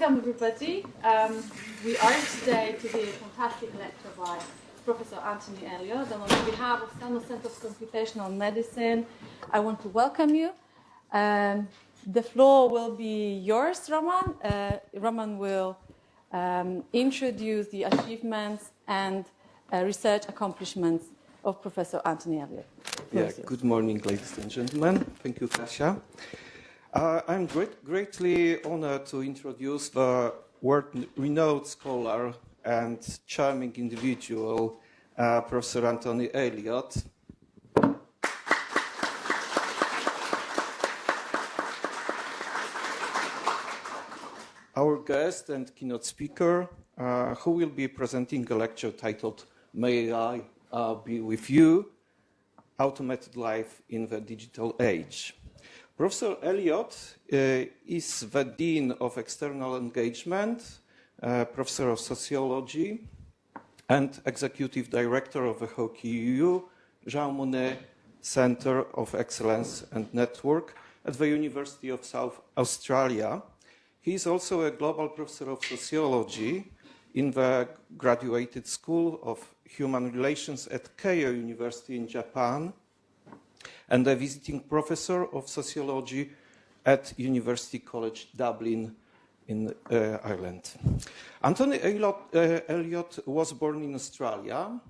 Welcome, everybody. We are today to hear a fantastic lecture by Professor Anthony Elliott. And on behalf of Sano Center of Computational Medicine, I want to welcome you. The floor will be yours, Roman. Roman will introduce the achievements and research accomplishments of Professor Anthony Elliott. Good morning, ladies and gentlemen. Thank you, Kasia. I'm greatly honored to introduce the world-renowned scholar and charming individual, Professor Anthony Elliott. Our guest and keynote speaker, who will be presenting a lecture titled May I Be With You? Automated Life in the Digital Age. Professor Elliott is the Dean of External Engagement, Professor of Sociology, and Executive Director of the Hawke Jean Monnet Center of Excellence and Network at the University of South Australia. He is also a Global Professor of Sociology in the Graduate School of Human Relations at Keio University in Japan, and a visiting professor of sociology at University College Dublin in Ireland. Anthony Elliott was born in Australia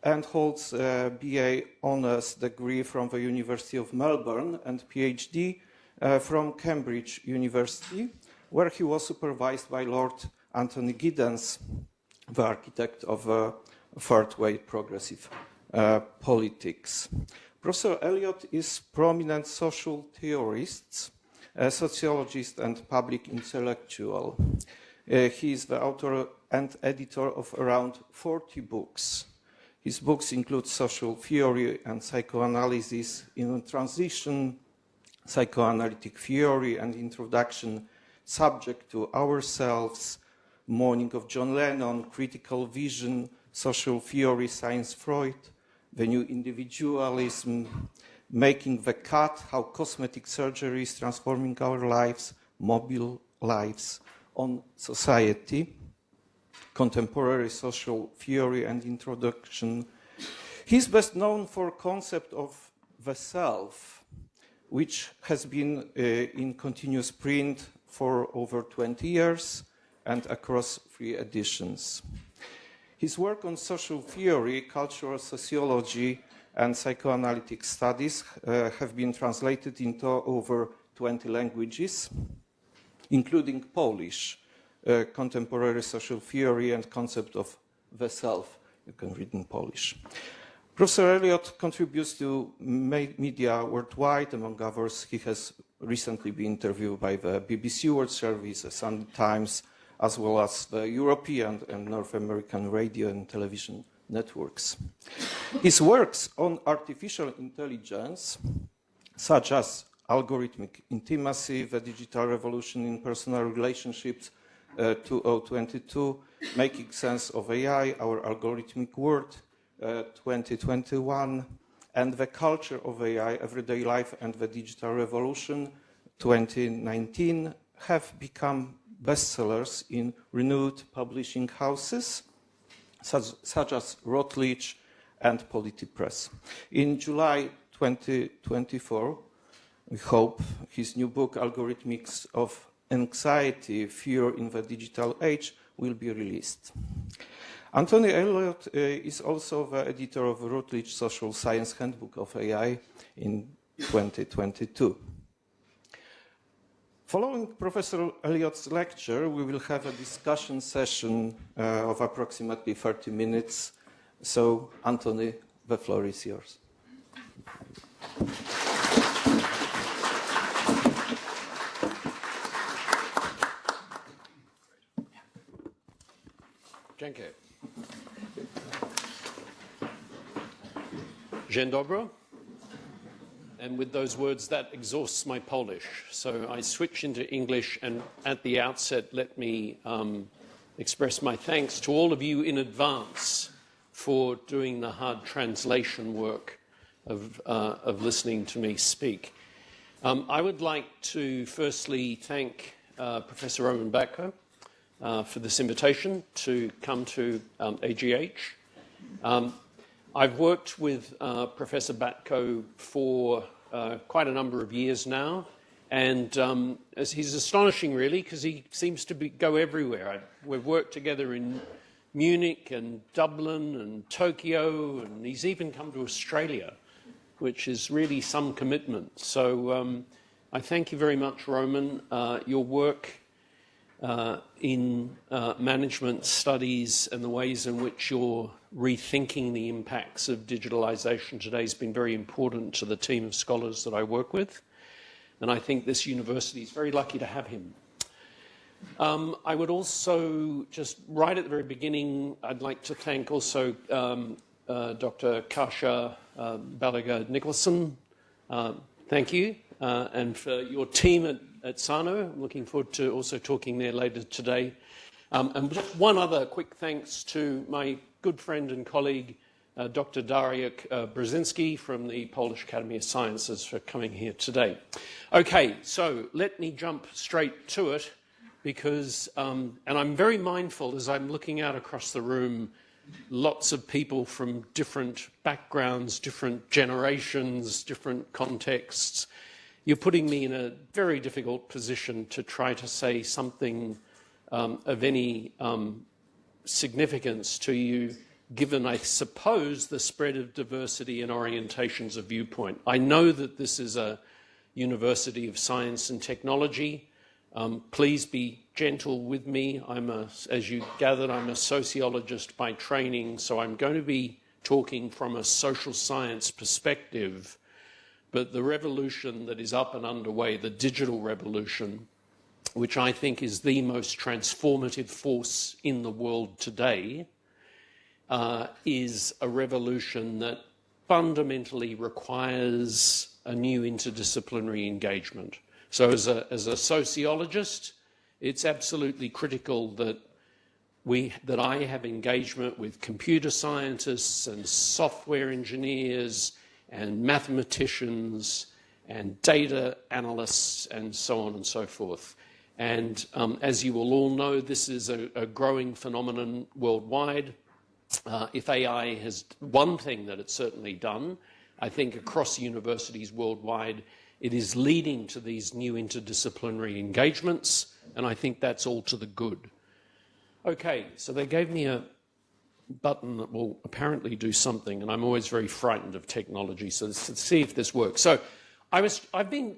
and holds a BA honours degree from the University of Melbourne and PhD from Cambridge University, where he was supervised by Lord Anthony Giddens, the architect of third wave progressive politics. Professor Elliott is prominent social theorist, a sociologist, and public intellectual. He is the author and editor of around 40 books. His books include Social Theory and Psychoanalysis in Transition, Psychoanalytic Theory and Introduction, Subject to Ourselves, Morning of John Lennon, Critical Vision, Social Theory, Science Freud, The New Individualism, Making the Cut, How Cosmetic Surgery is Transforming Our Lives, Mobile Lives on Society, Contemporary Social Theory and Introduction. He's best known for concept of the self, which has been in continuous print for over 20 years and across 3 editions. His work on social theory, cultural sociology, and psychoanalytic studies have been translated into over 20 languages, including Polish, contemporary social theory and concept of the self. You can read in Polish. Professor Elliott contributes to media worldwide. Among others, he has recently been interviewed by the BBC World Service, the Sunday Times, as well as the European and North American radio and television networks. His works on artificial intelligence, such as Algorithmic Intimacy, The Digital Revolution in Personal Relationships, 2022, Making Sense of AI, Our Algorithmic World, 2021, and The Culture of AI, Everyday Life and the Digital Revolution, 2019, have become bestsellers in renowned publishing houses such as Routledge and Polity Press. In July 2024, we hope his new book, Algorithmics of Anxiety, Fear in the Digital Age, will be released. Anthony Elliott is also the editor of Routledge Social Science Handbook of AI in 2022. Following Professor Elliott's lecture, we will have a discussion session of approximately 30 minutes. So, Anthony, the floor is yours. Dziękuję. Dzień dobry. And with those words, that exhausts my Polish. So I switch into English, and at the outset, let me express my thanks to all of you in advance for doing the hard translation work of listening to me speak. I would like to firstly thank Professor Roman Bacco for this invitation to come to AGH. I've worked with Professor Batko for quite a number of years now, and he's astonishing, really, because he seems to go everywhere. We've worked together in Munich and Dublin and Tokyo, and he's even come to Australia, which is really some commitment. So I thank you very much, Roman. Your work in management studies and the ways in which you're rethinking the impacts of digitalization today has been very important to the team of scholars that I work with. And I think this university is very lucky to have him. I would also, just right at the very beginning, I'd like to thank also Dr. Kasia Balaga-Nicholson. Thank you. And for your team at Sano. I'm looking forward to also talking there later today. And just one other quick thanks to my good friend and colleague, Dr. Dariusz Brzezinski from the Polish Academy of Sciences for coming here today. Okay, so let me jump straight to it because, and I'm very mindful as I'm looking out across the room, lots of people from different backgrounds, different generations, different contexts. You're putting me in a very difficult position to try to say something of any significance to you, given, I suppose, the spread of diversity and orientations of viewpoint. I know that this is a university of science and technology. Please be gentle with me. As you gathered, I'm a sociologist by training, so I'm going to be talking from a social science perspective. But the revolution that is up and underway, the digital revolution, which I think is the most transformative force in the world today, is a revolution that fundamentally requires a new interdisciplinary engagement. So as a sociologist, it's absolutely critical that I have engagement with computer scientists and software engineers and mathematicians and data analysts and so on and so forth. And as you will all know, this is a growing phenomenon worldwide. If AI has one thing that it's certainly done, I think across universities worldwide, it is leading to these new interdisciplinary engagements, and I think that's all to the good. Okay, so they gave me a button that will apparently do something, and I'm always very frightened of technology, so let's see if this works. So I've been,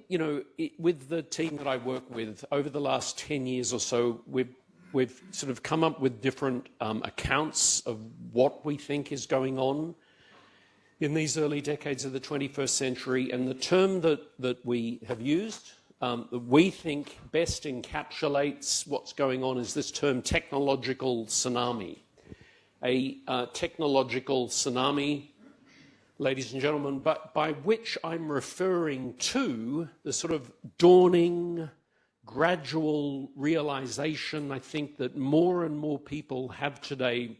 with the team that I work with over the last 10 years or so, we've sort of come up with different accounts of what we think is going on in these early decades of the 21st century, and the term that we have used, that we think best encapsulates what's going on, is this term technological tsunami. A technological tsunami, ladies and gentlemen, but by which I'm referring to the sort of dawning, gradual realization, I think, that more and more people have today,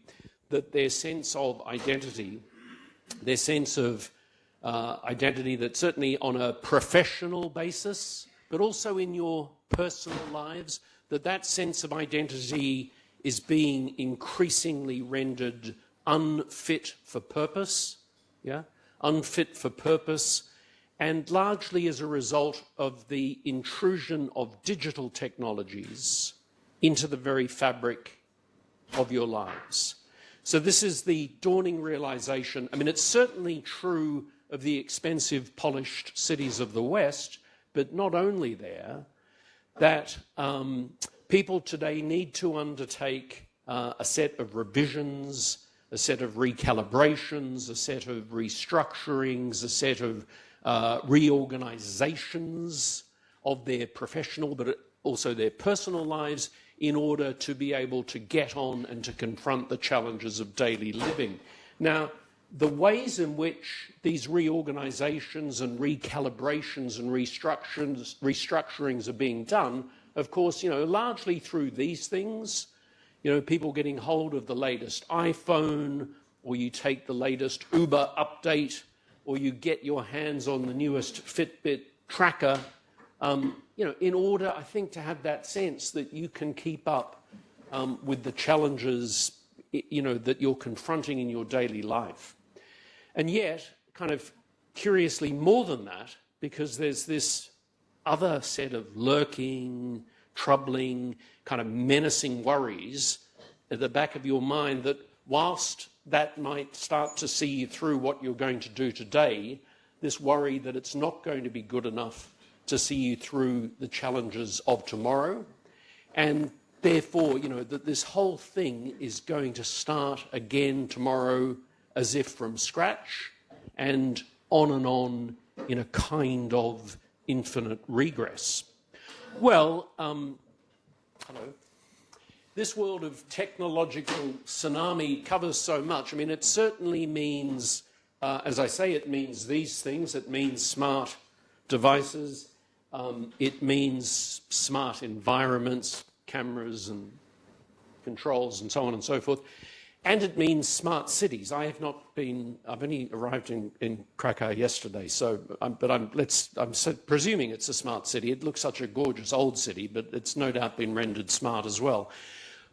that their sense of identity, their sense of identity that certainly on a professional basis, but also in your personal lives, that sense of identity is being increasingly rendered unfit for purpose, unfit for purpose, and largely as a result of the intrusion of digital technologies into the very fabric of your lives. So this is the dawning realization. I mean, it's certainly true of the expensive, polished cities of the West, but not only there, that people today need to undertake a set of revisions, a set of recalibrations, a set of restructurings, a set of reorganizations of their professional but also their personal lives in order to be able to get on and to confront the challenges of daily living. Now, the ways in which these reorganizations and recalibrations and restructurings are being done, of course, largely through these things, people getting hold of the latest iPhone, or you take the latest Uber update, or you get your hands on the newest Fitbit tracker, in order, I think, to have that sense that you can keep up with the challenges, that you're confronting in your daily life. And yet, kind of curiously more than that, because there's this other set of lurking, troubling, kind of menacing worries at the back of your mind that whilst that might start to see you through what you're going to do today, this worry that it's not going to be good enough to see you through the challenges of tomorrow. And therefore, that this whole thing is going to start again tomorrow as if from scratch and on in a kind of infinite regress. Well, hello. This world of technological tsunami covers so much. I mean, it certainly means, as I say, it means these things. It means smart devices. It means smart environments, cameras and controls and so on and so forth. And it means smart cities. I've only arrived in Krakow yesterday, I'm presuming it's a smart city. It looks such a gorgeous old city, but it's no doubt been rendered smart as well.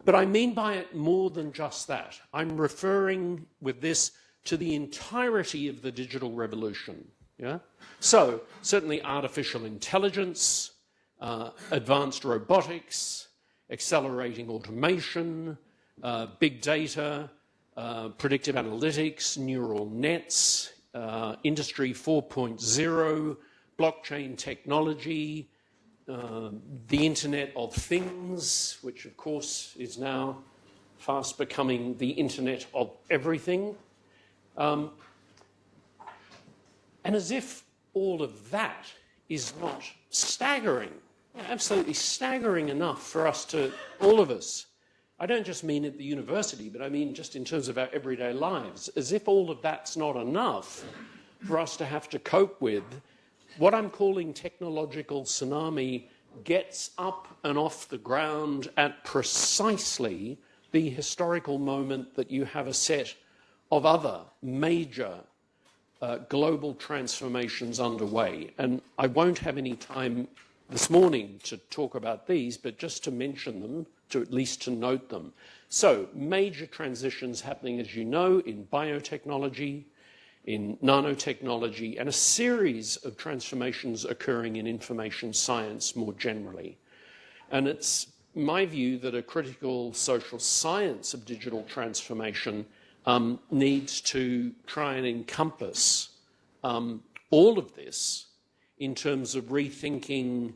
But I mean by it more than just that. I'm referring with this to the entirety of the digital revolution. Yeah? So, certainly artificial intelligence, advanced robotics, accelerating automation, big data, predictive analytics, neural nets, Industry 4.0, blockchain technology, the Internet of Things, which of course is now fast becoming the Internet of everything. And as if all of that is not staggering, absolutely staggering enough for us to, all of us, I don't just mean at the university, but I mean just in terms of our everyday lives, as if all of that's not enough for us to have to cope with, what I'm calling technological tsunami gets up and off the ground at precisely the historical moment that you have a set of other major global transformations underway. And I won't have any time this morning to talk about these, but just to mention them, to at least to note them. So, major transitions happening, as you know, in biotechnology, in nanotechnology, and a series of transformations occurring in information science more generally. And it's my view that a critical social science of digital transformation needs to try and encompass all of this in terms of rethinking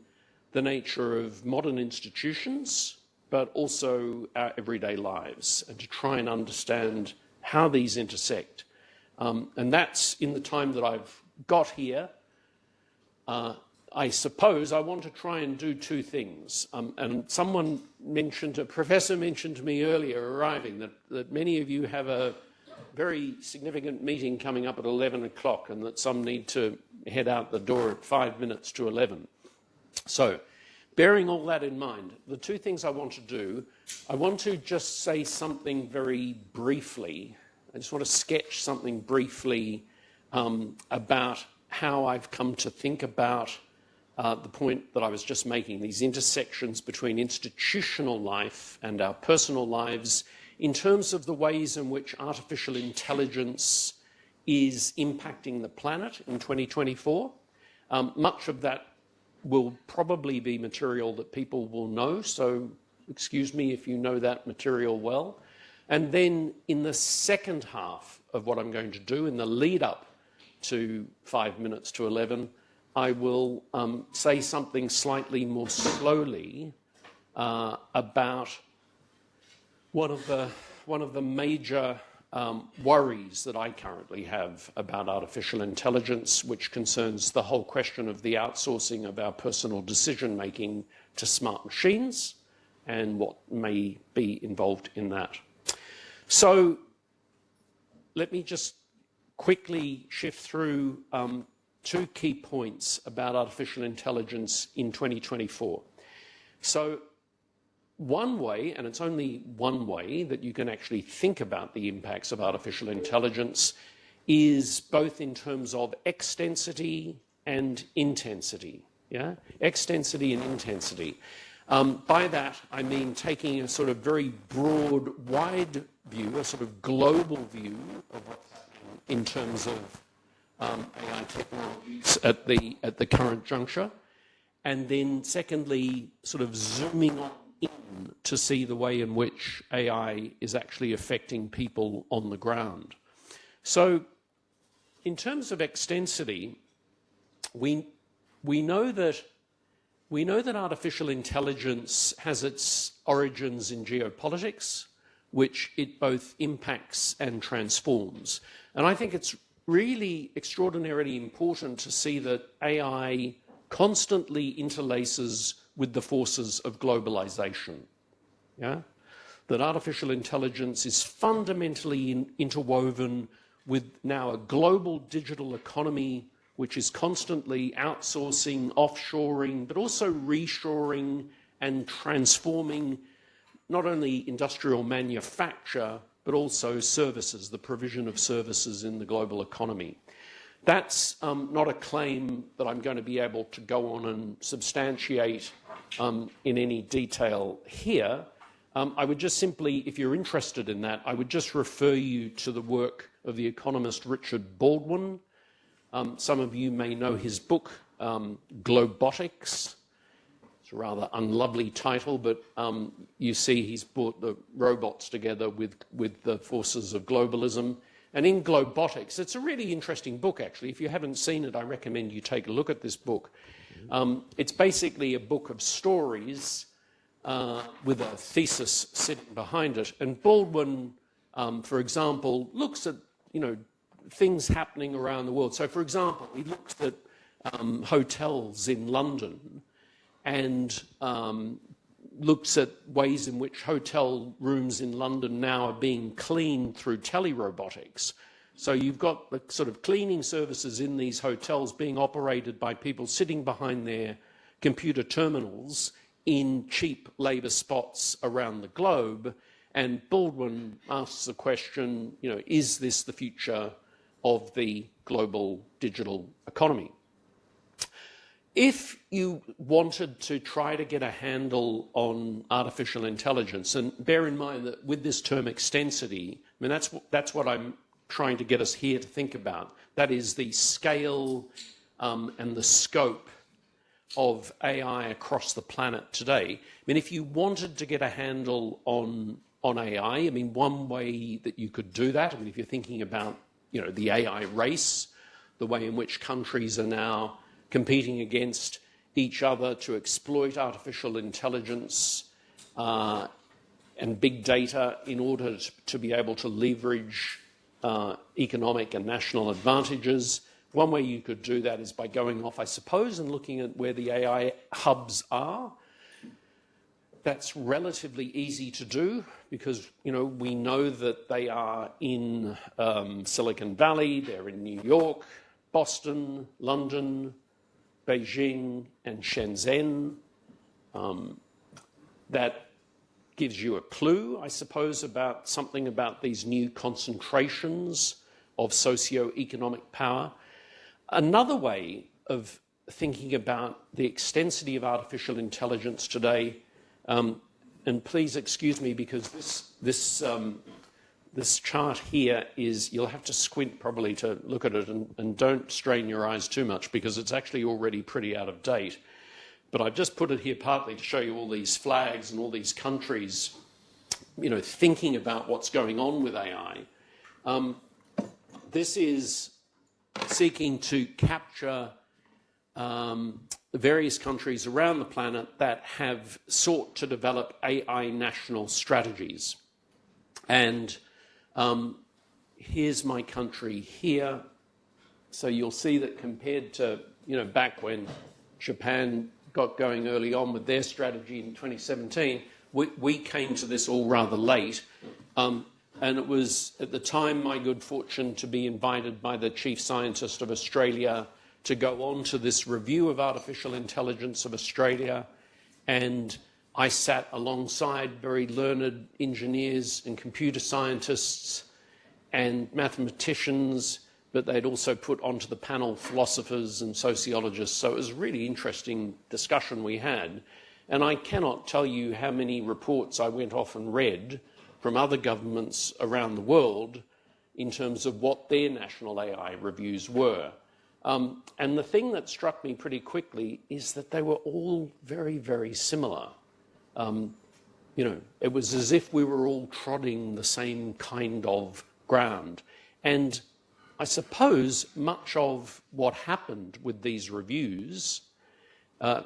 the nature of modern institutions, but also our everyday lives, and to try and understand how these intersect. And that's in the time that I've got here. I suppose I want to try and do two things. And someone mentioned, a professor mentioned to me earlier arriving that many of you have a very significant meeting coming up at 11 o'clock and that some need to head out the door at 5 minutes to 11. So, bearing all that in mind, the two things I want to do, I want to just say something very briefly. I just want to sketch something briefly about how I've come to think about the point that I was just making, these intersections between institutional life and our personal lives in terms of the ways in which artificial intelligence is impacting the planet in 2024. Much of that will probably be material that people will know, so excuse me if you know that material well. And then in the second half of what I'm going to do, in the lead up to 5 minutes to 11, I will say something slightly more slowly about one of the major worries that I currently have about artificial intelligence, which concerns the whole question of the outsourcing of our personal decision-making to smart machines and what may be involved in that. So let me just quickly shift through two key points about artificial intelligence in 2024. So one way, and it's only one way that you can actually think about the impacts of artificial intelligence, is both in terms of extensity and intensity. Yeah? Extensity and intensity. By that, I mean taking a sort of very broad, wide view, a sort of global view of what's happening in terms of AI technologies at the current juncture. And then secondly, sort of zooming on in to see the way in which AI is actually affecting people on the ground. So in terms of extensity, we know that artificial intelligence has its origins in geopolitics, which it both impacts and transforms. And I think it's really extraordinarily important to see that AI constantly interlaces with the forces of globalization. Yeah? That artificial intelligence is fundamentally interwoven with now a global digital economy which is constantly outsourcing, offshoring, but also reshoring and transforming not only industrial manufacture, but also services, the provision of services in the global economy. That's not a claim that I'm going to be able to go on and substantiate in any detail here. I would just simply, if you're interested in that, I would just refer you to the work of the economist Richard Baldwin. Some of you may know his book, Globotics. It's a rather unlovely title, but you see he's brought the robots together with the forces of globalism. And in Globotics, it's a really interesting book, actually. If you haven't seen it, I recommend you take a look at this book. It's basically a book of stories with a thesis sitting behind it. And Baldwin, for example, looks at, things happening around the world. So, for example, he looks at hotels in London and looks at ways in which hotel rooms in London now are being cleaned through telerobotics. So you've got the sort of cleaning services in these hotels being operated by people sitting behind their computer terminals in cheap labour spots around the globe. And Baldwin asks the question, is this the future of the global digital economy? If you wanted to try to get a handle on artificial intelligence, and bear in mind that with this term extensity, I mean, that's what I'm trying to get us here to think about. That is the scale and the scope of AI across the planet today. I mean, if you wanted to get a handle on AI, I mean, one way that you could do that, I mean, if you're thinking about, the AI race, the way in which countries are now competing against each other to exploit artificial intelligence and big data in order to be able to leverage economic and national advantages. One way you could do that is by going off, I suppose, and looking at where the AI hubs are. That's relatively easy to do because, we know that they are in Silicon Valley, they're in New York, Boston, London, Beijing and Shenzhen. That gives you a clue, I suppose, about something about these new concentrations of socio-economic power. Another way of thinking about the extensity of artificial intelligence today, and please excuse me because this chart here is, you'll have to squint probably to look at it, and don't strain your eyes too much because it's actually already pretty out of date. But I've just put it here partly to show you all these flags and all these countries, thinking about what's going on with AI. This is seeking to capture various countries around the planet that have sought to develop AI national strategies. And here's my country here. So you'll see that compared to, back when Japan got going early on with their strategy in 2017, we came to this all rather late. And it was at the time my good fortune to be invited by the chief scientist of Australia to go on to this review of artificial intelligence of Australia. And I sat alongside very learned engineers and computer scientists and mathematicians, but they'd also put onto the panel philosophers and sociologists. So it was a really interesting discussion we had. And I cannot tell you how many reports I went off and read from other governments around the world in terms of what their national AI reviews were. And the thing that struck me pretty quickly is that they were all very, very similar. You know, it was as if we were all trotting the same kind of ground. And I suppose much of what happened with these reviews,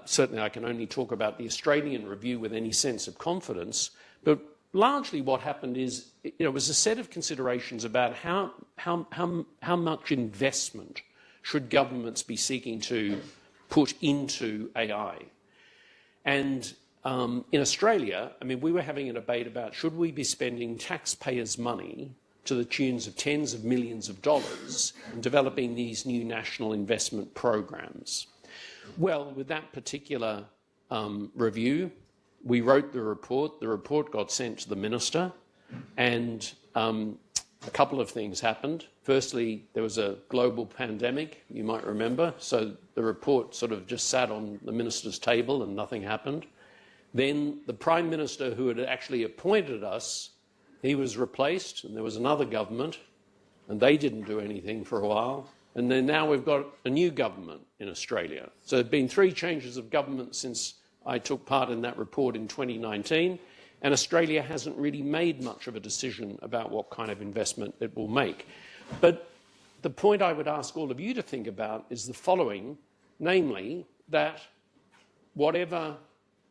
certainly I can only talk about the Australian review with any sense of confidence, but largely what happened is, you know, it was a set of considerations about how much investment should governments be seeking to put into AI. And in Australia, I mean, we were having a debate about should we be spending taxpayers' money to the tunes of tens of millions of dollars in developing these new national investment programs. Well, with that particular review, we wrote the report got sent to the minister, and a couple of things happened. Firstly, there was a global pandemic, you might remember, so the report sort of just sat on the minister's table and nothing happened. Then the Prime Minister who had actually appointed us, he was replaced, and there was another government, and they didn't do anything for a while. And then now we've got a new government in Australia. So there have been 3 changes of government since I took part in that report in 2019, and Australia hasn't really made much of a decision about what kind of investment it will make. But the point I would ask all of you to think about is the following, namely that whatever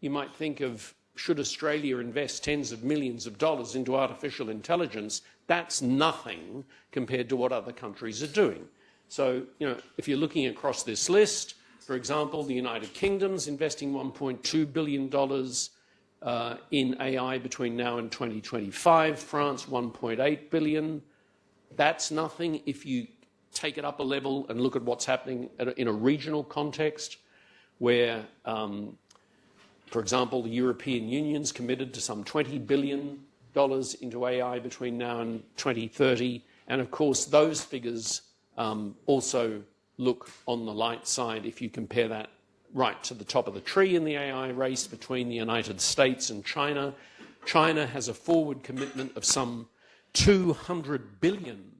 you might think of, should Australia invest tens of millions of dollars into artificial intelligence, that's nothing compared to what other countries are doing. So, you know, if you're looking across this list, for example, the United Kingdom's investing $1.2 billion in AI between now and 2025. France, $1.8 billion. That's nothing if you take it up a level and look at what's happening in a regional context where, for example, the European Union's committed to some $20 billion into AI between now and 2030. And of course, those figures also look on the light side if you compare that right to the top of the tree in the AI race between the United States and China. China has a forward commitment of some $200 billion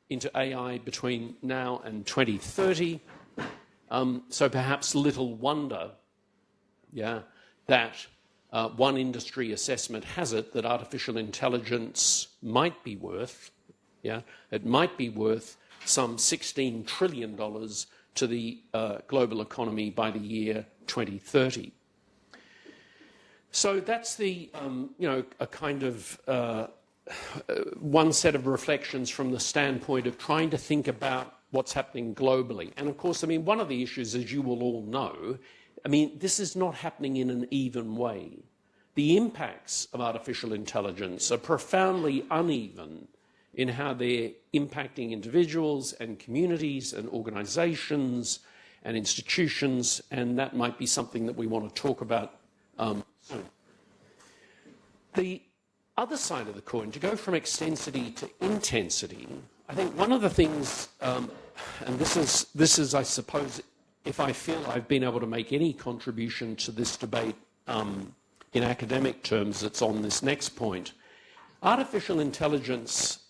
into AI between now and 2030. So perhaps little wonder, that one industry assessment has it that artificial intelligence might be worth, it might be worth some $16 trillion to the global economy by the year 2030. So that's the, a kind of one set of reflections from the standpoint of trying to think about what's happening globally. And of course, I mean, one of the issues, as you will all know, I mean, this is not happening in an even way. The impacts of artificial intelligence are profoundly uneven in how they're impacting individuals and communities and organisations and institutions, and that might be something that we want to talk about soon. The other side of the coin, to go from extensity to intensity, I think one of the things, and this is, I suppose, if I feel I've been able to make any contribution to this debate in academic terms, it's on this next point. Artificial intelligence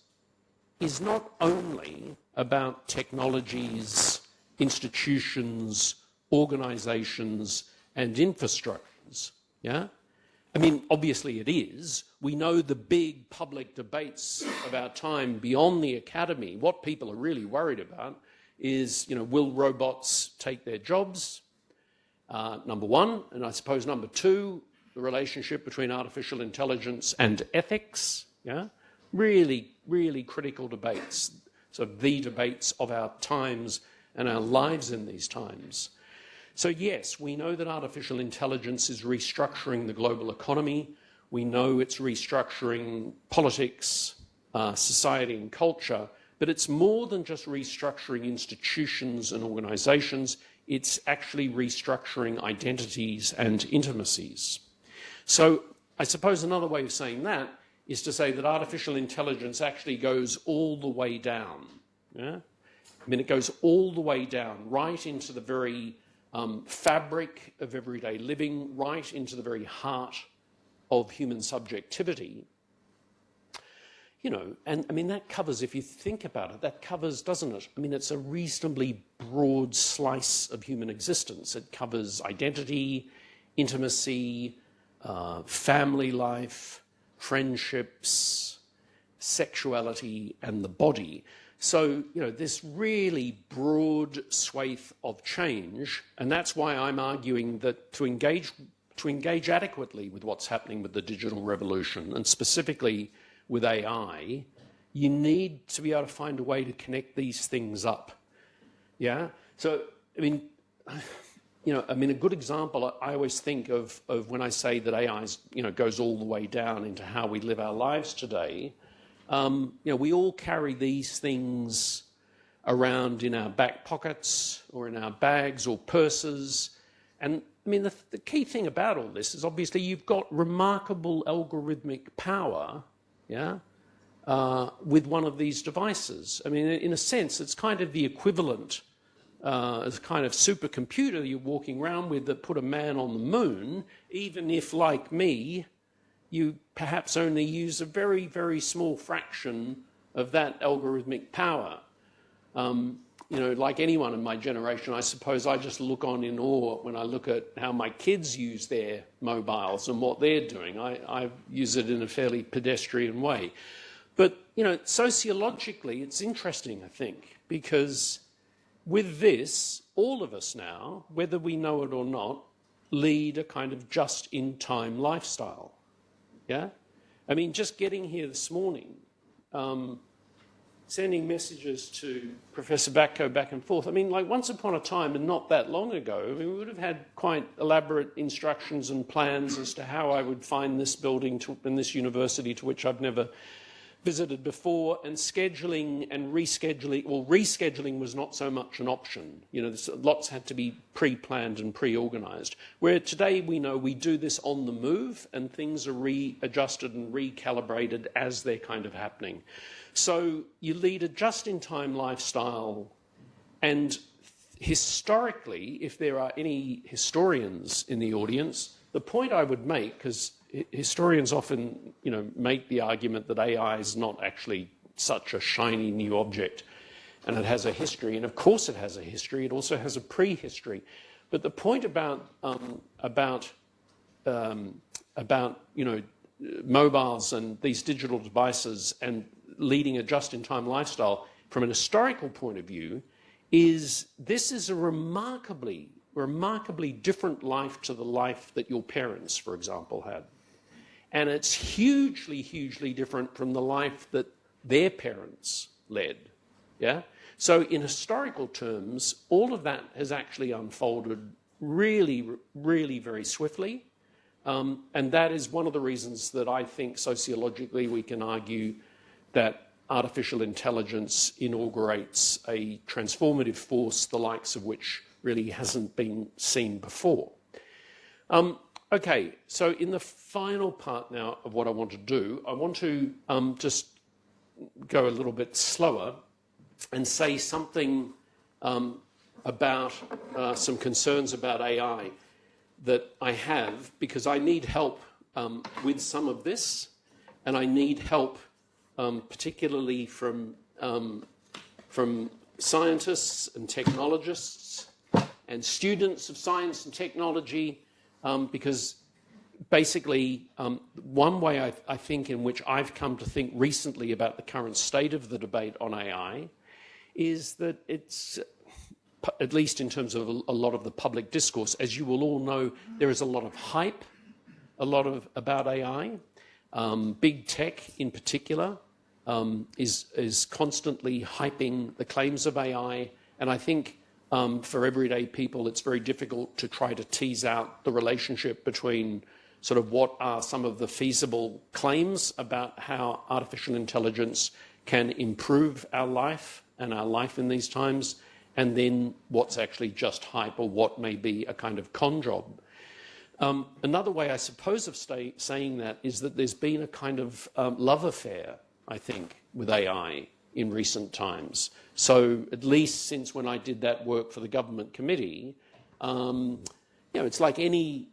is not only about technologies, institutions, organisations, and infrastructures, I mean, obviously it is. We know the big public debates of our time beyond the academy. What people are really worried about is, will robots take their jobs? Number one. And I suppose number two, the relationship between artificial intelligence and ethics. Really, really critical debates. So the debates of our times and our lives in these times. So yes, we know that artificial intelligence is restructuring the global economy. We know it's restructuring politics, society and culture, but it's more than just restructuring institutions and organisations. It's actually restructuring identities and intimacies. So I suppose another way of saying that is to say that artificial intelligence actually goes all the way down. I mean, it goes all the way down, right into the very fabric of everyday living, right into the very heart of human subjectivity. You know, and I mean, that covers, if you think about it, that covers, doesn't it? I mean, it's a reasonably broad slice of human existence. It covers identity, intimacy, family life, friendships, sexuality, and the body. So, you know, this really broad swathe of change, and that's why I'm arguing that to engage adequately with what's happening with the digital revolution, and specifically with AI, you need to be able to find a way to connect these things up. Yeah? So, I mean, you know, I mean, a good example I always think of when I say that AI, you know, goes all the way down into how we live our lives today. You know, we all carry these things around in our back pockets or in our bags or purses. And I mean, the key thing about all this is obviously you've got remarkable algorithmic power, yeah, with one of these devices. I mean, in a sense, it's kind of the equivalent as a kind of supercomputer you're walking around with that put a man on the moon, even if, like me, you perhaps only use a very, very small fraction of that algorithmic power. You know, like anyone in my generation, I suppose I just look on in awe when I look at how my kids use their mobiles and what they're doing. I use it in a fairly pedestrian way. But, you know, sociologically, it's interesting, I think, because with this, all of us now, whether we know it or not, lead a kind of just-in-time lifestyle. Yeah? I mean, just getting here this morning, sending messages to Professor Backo back and forth. I mean, like once upon a time and not that long ago, I mean, we would have had quite elaborate instructions and plans as to how I would find this building and this university to which I've never visited before, and scheduling and rescheduling. Well, rescheduling was not so much an option. You know, lots had to be pre-planned and pre-organised. Where today we know we do this on the move and things are readjusted and recalibrated as they're kind of happening. So you lead a just-in-time lifestyle, and historically, if there are any historians in the audience, the point I would make, because historians often, you know, make the argument that AI is not actually such a shiny new object, and it has a history, and of course it has a history. It also has a prehistory. But the point about you know, mobiles and these digital devices and leading a just-in-time lifestyle from an historical point of view is this is a remarkably different life to the life that your parents, for example, had. And it's hugely, hugely different from the life that their parents led. Yeah? So in historical terms, all of that has actually unfolded really, really very swiftly. And that is one of the reasons that I think sociologically we can argue that artificial intelligence inaugurates a transformative force, the likes of which really hasn't been seen before. Okay, so in the final part now of what I want to do, I want to just go a little bit slower and say something about some concerns about AI that I have, because I need help with some of this, and I need help particularly from scientists and technologists and students of science and technology, because basically one way I think in which I've come to think recently about the current state of the debate on AI is that it's, at least in terms of a lot of the public discourse, as you will all know, there is a lot of hype, about AI. Big tech in particular is constantly hyping the claims of AI, and I think for everyday people it's very difficult to try to tease out the relationship between sort of what are some of the feasible claims about how artificial intelligence can improve our life and our life in these times, and then what's actually just hype or what may be a kind of con job. Another way, I suppose, of saying that is that there's been a kind of love affair, I think, with AI in recent times. So at least since when I did that work for the government committee, You know, it's like any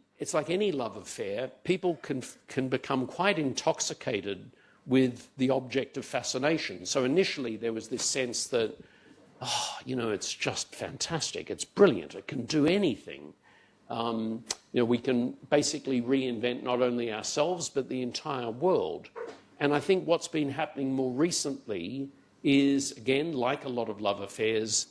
love affair. People can become quite intoxicated with the object of fascination. So initially there was this sense that, oh, you know, it's just fantastic. It's brilliant. It can do anything. You know, we can basically reinvent not only ourselves but the entire world. And I think what's been happening more recently is, again, like a lot of love affairs,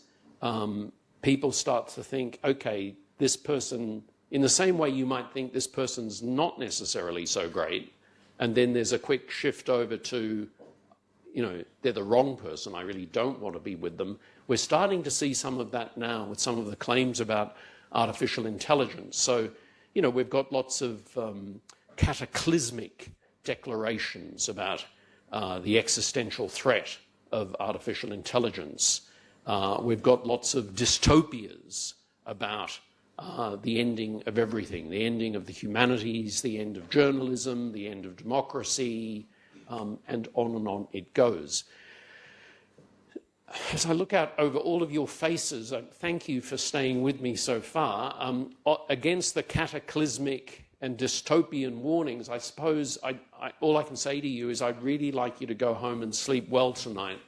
people start to think, okay, this person, in the same way you might think this person's not necessarily so great, and then there's a quick shift over to, you know, they're the wrong person, I really don't want to be with them. We're starting to see some of that now with some of the claims about artificial intelligence. So, you know, we've got lots of cataclysmic declarations about the existential threat of artificial intelligence. We've got lots of dystopias about the ending of everything, the ending of the humanities, the end of journalism, the end of democracy, and on it goes. As I look out over all of your faces, thank you for staying with me so far. Against the cataclysmic and dystopian warnings, I suppose all I can say to you is I'd really like you to go home and sleep well tonight.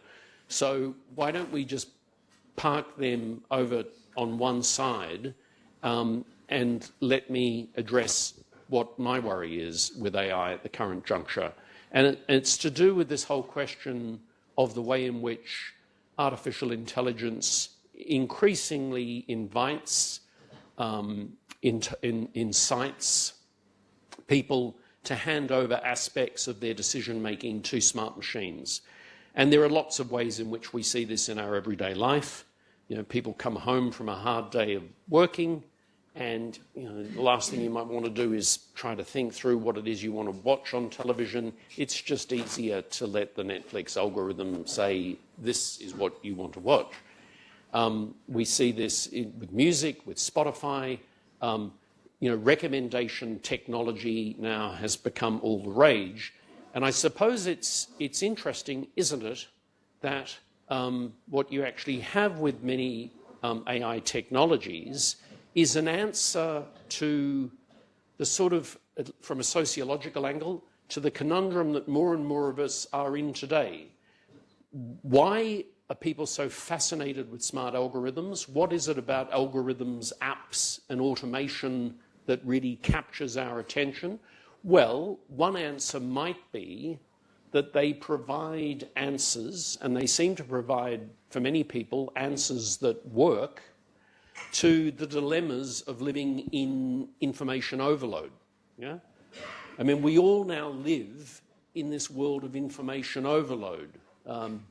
So why don't we just park them over on one side and let me address what my worry is with AI at the current juncture. And it's to do with this whole question of the way in which artificial intelligence increasingly invites, incites people to hand over aspects of their decision-making to smart machines. And there are lots of ways in which we see this in our everyday life. You know, people come home from a hard day of working, and you know, the last thing you might want to do is try to think through what it is you want to watch on television. It's just easier to let the Netflix algorithm say, this is what you want to watch. We see this with music, with Spotify. You know, recommendation technology now has become all the rage. And I suppose it's interesting, isn't it, that what you actually have with many AI technologies is an answer to the sort of, from a sociological angle, to the conundrum that more and more of us are in today. Why are people so fascinated with smart algorithms? What is it about algorithms, apps, and automation that really captures our attention? Well, one answer might be that they provide answers, and they seem to provide, for many people, answers that work to the dilemmas of living in information overload. Yeah? I mean, we all now live in this world of information overload,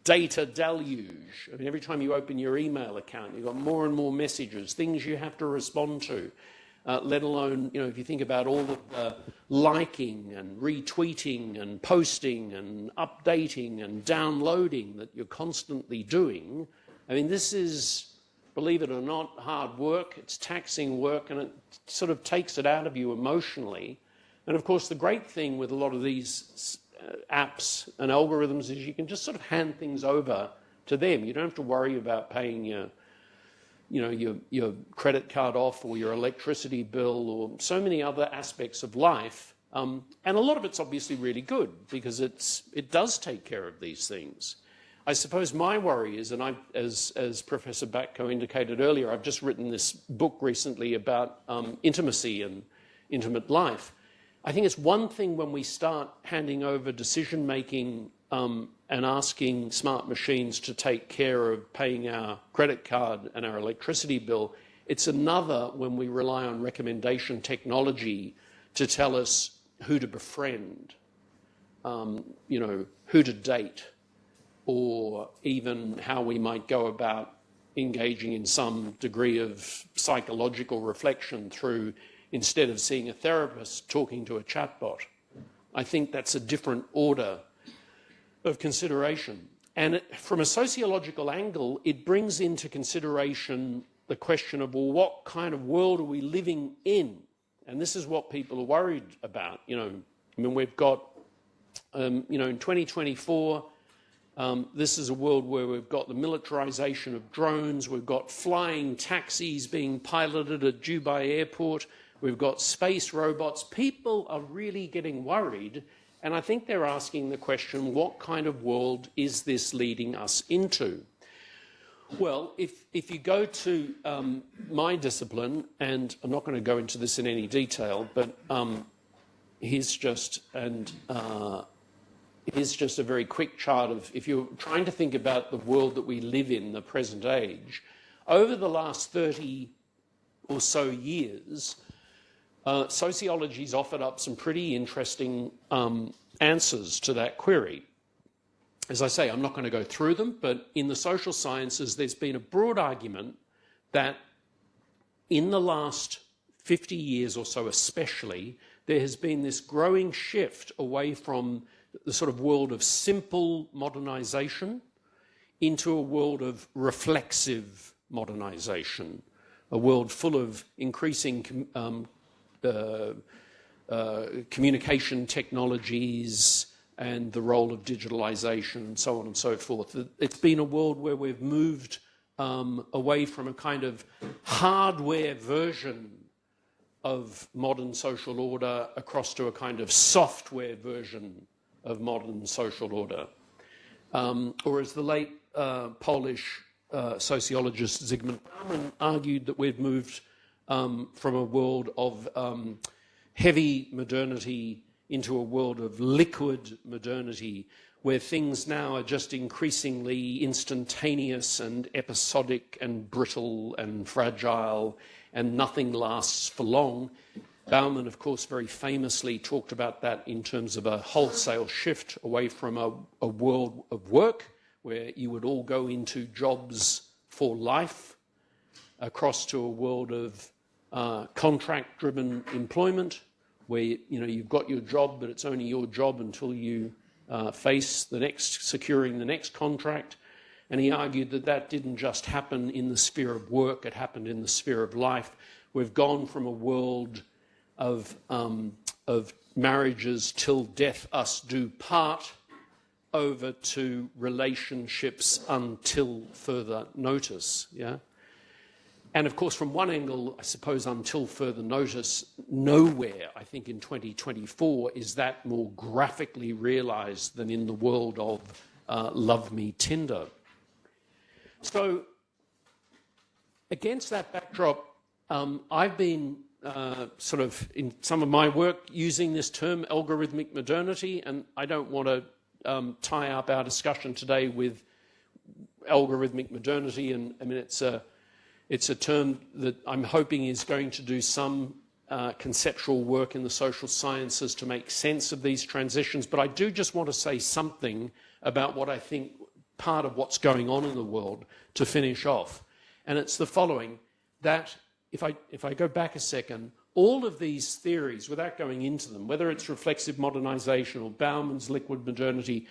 data deluge. I mean, every time you open your email account, you've got more and more messages, things you have to respond to. Let alone, you know, if you think about all of the liking and retweeting and posting and updating and downloading that you're constantly doing. I mean, this is, believe it or not, hard work. It's taxing work, and it sort of takes it out of you emotionally. And of course, the great thing with a lot of these apps and algorithms is you can just sort of hand things over to them. You don't have to worry about paying your credit card off, or your electricity bill, or so many other aspects of life. And a lot of it's obviously really good because it does take care of these things. I suppose my worry is, and as Professor Batko indicated earlier, I've just written this book recently about intimacy and intimate life. I think it's one thing when we start handing over decision-making and asking smart machines to take care of paying our credit card and our electricity bill. It's another when we rely on recommendation technology to tell us who to befriend, you know, who to date, or even how we might go about engaging in some degree of psychological reflection through, instead of seeing a therapist, talking to a chatbot. I think that's a different order of consideration. And from a sociological angle, it brings into consideration the question of, well, what kind of world are we living in? And this is what people are worried about. You know, I mean, we've got, you know, in 2024, This is a world where we've got the militarization of drones, we've got flying taxis being piloted at Dubai airport, we've got space robots. People are really getting worried, and I think they're asking the question, what kind of world is this leading us into? Well, if you go to my discipline, and I'm not going to go into this in any detail, but here's just a very quick chart of, if you're trying to think about the world that we live in, the present age, over the last 30 or so years, sociology's offered up some pretty interesting answers to that query. As I say, I'm not going to go through them, but in the social sciences, there's been a broad argument that in the last 50 years or so especially, there has been this growing shift away from the sort of world of simple modernization into a world of reflexive modernization, a world full of increasing communication technologies and the role of digitalization and so on and so forth. It's been a world where we've moved away from a kind of hardware version of modern social order across to a kind of software version of modern social order. Or as the late Polish sociologist Zygmunt Bauman argued, that we've moved from a world of heavy modernity into a world of liquid modernity, where things now are just increasingly instantaneous and episodic and brittle and fragile, and nothing lasts for long. Bauman, of course, very famously talked about that in terms of a wholesale shift away from a world of work, where you would all go into jobs for life, across to a world of contract-driven employment, where you've got your job, but it's only your job until you face securing the next contract. And he argued that that didn't just happen in the sphere of work, it happened in the sphere of life. We've gone from a world of marriages till death us do part, over to relationships until further notice, yeah? And of course, from one angle, I suppose until further notice, nowhere, I think in 2024, is that more graphically realised than in the world of Love Me Tinder. So against that backdrop, I've been sort of, in some of my work, using this term algorithmic modernity, and I don't want to tie up our discussion today with algorithmic modernity, and I mean, it's a term that I'm hoping is going to do some conceptual work in the social sciences to make sense of these transitions. But I do just want to say something about what I think part of what's going on in the world to finish off. And it's the following, that if I go back a second, all of these theories, without going into them, whether it's reflexive modernization or Bauman's liquid modernity,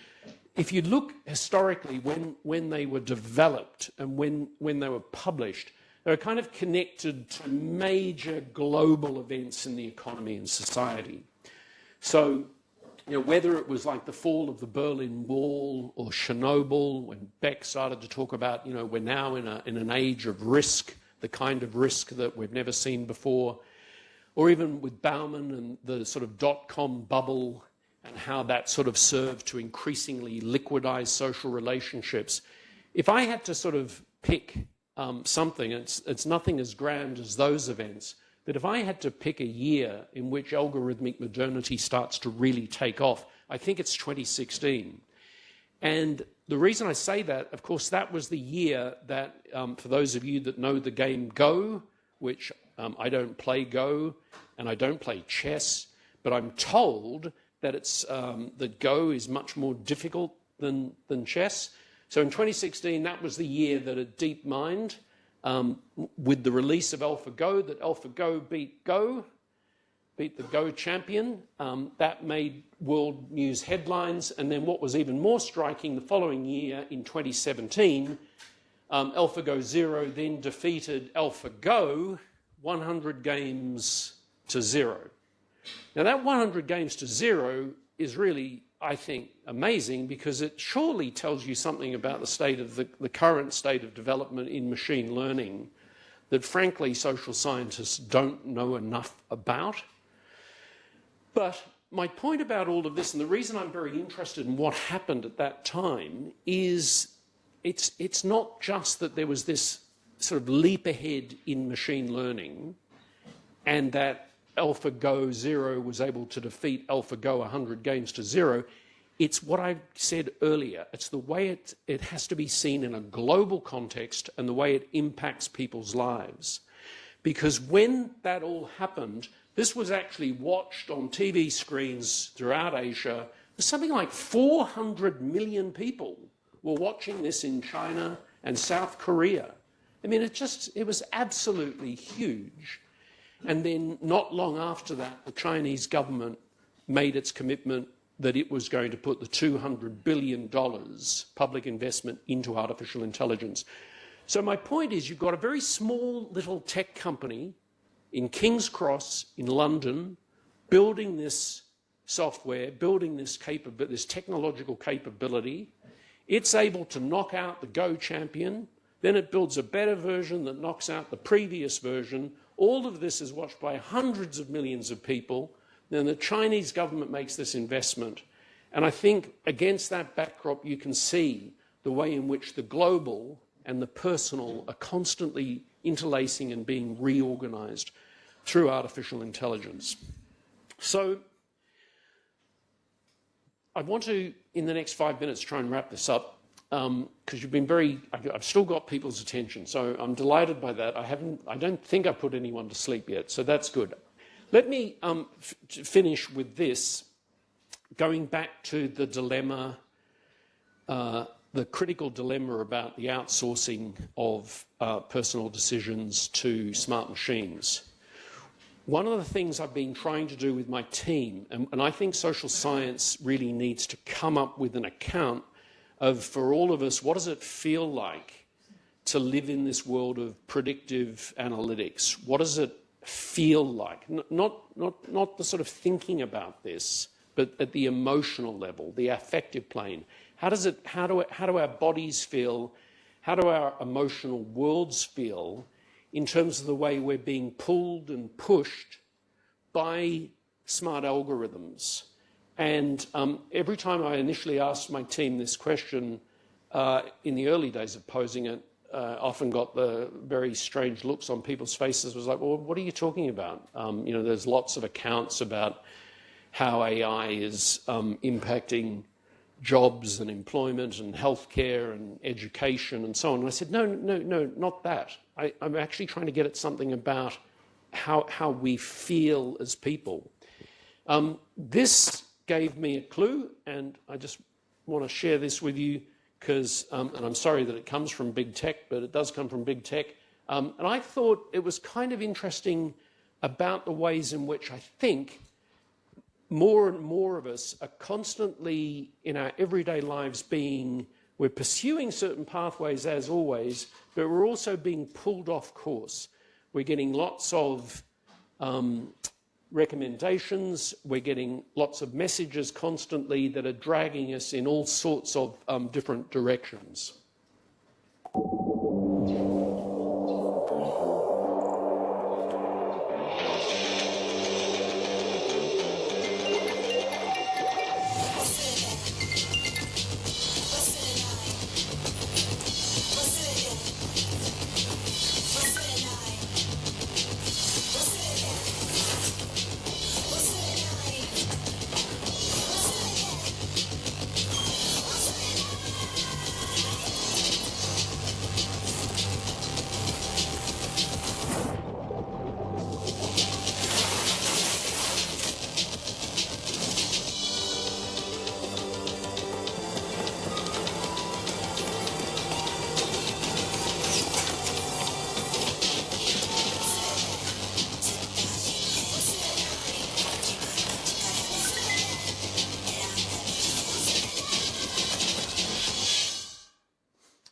if you look historically when they were developed and when they were published, they're kind of connected to major global events in the economy and society. So, whether it was like the fall of the Berlin Wall or Chernobyl, when Beck started to talk about, we're now in an age of risk, the kind of risk that we've never seen before, or even with Bauman and the sort of dot-com bubble and how that sort of served to increasingly liquidize social relationships. If I had to sort of pick something, it's nothing as grand as those events, but if I had to pick a year in which algorithmic modernity starts to really take off, I think it's 2016. And the reason I say that, of course, that was the year that, for those of you that know the game Go, which I don't play Go and I don't play chess, but I'm told that that Go is much more difficult than chess. So in 2016, that was the year that at DeepMind, with the release of AlphaGo, that AlphaGo beat the Go champion. That made world news headlines. And then what was even more striking, the following year in 2017, AlphaGo Zero then defeated AlphaGo 100 games to 0. Now that 100 games to 0 is really I think, amazing, because it surely tells you something about the state of the current state of development in machine learning that, frankly, social scientists don't know enough about. But my point about all of this, and the reason I'm very interested in what happened at that time, is it's not just that there was this sort of leap ahead in machine learning and that AlphaGo 0 was able to defeat AlphaGo 100 games to 0. It's what I said earlier. It's the way it has to be seen in a global context and the way it impacts people's lives. Because when that all happened, this was actually watched on TV screens throughout Asia. There's something like 400 million people were watching this in China and South Korea. I mean, it was absolutely huge. And then not long after that, the Chinese government made its commitment that it was going to put the $200 billion public investment into artificial intelligence. So my point is, you've got a very small little tech company in King's Cross in London building this software, building this technological capability. It's able to knock out the Go champion. Then it builds a better version that knocks out the previous version. All of this is watched by hundreds of millions of people. Then the Chinese government makes this investment. And I think against that backdrop, you can see the way in which the global and the personal are constantly interlacing and being reorganized through artificial intelligence. So I want to, in the next 5 minutes, try and wrap this up. Because you've been I've still got people's attention, so I'm delighted by that. I don't think I put anyone to sleep yet, so that's good. Let me finish with this, going back to the dilemma, the critical dilemma about the outsourcing of personal decisions to smart machines. One of the things I've been trying to do with my team, and I think social science really needs to come up with an account of, for all of us, what does it feel like to live in this world of predictive analytics? What does it feel like? Not the sort of thinking about this, but at the emotional level, the affective plane. How do our bodies feel? How do our emotional worlds feel in terms of the way we're being pulled and pushed by smart algorithms? And every time I initially asked my team this question, in the early days of posing it, often got the very strange looks on people's faces. It was like, well, what are you talking about? There's lots of accounts about how AI is impacting jobs and employment and healthcare and education and so on. And I said, no, not that. I'm actually trying to get at something about how we feel as people. This gave me a clue, and I just want to share this with you because, and I'm sorry that it comes from big tech, but it does come from big tech. And I thought it was kind of interesting about the ways in which I think more and more of us are constantly in our everyday lives we're pursuing certain pathways as always, but we're also being pulled off course. We're getting lots of recommendations, we're getting lots of messages constantly that are dragging us in all sorts of different directions.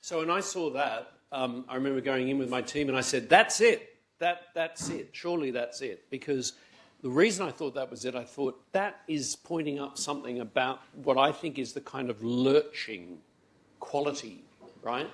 So when I saw that, I remember going in with my team and I said, that's it. That's it. Surely that's it. Because The reason I thought that was it, I thought that is pointing up something about what I think is the kind of lurching quality, right,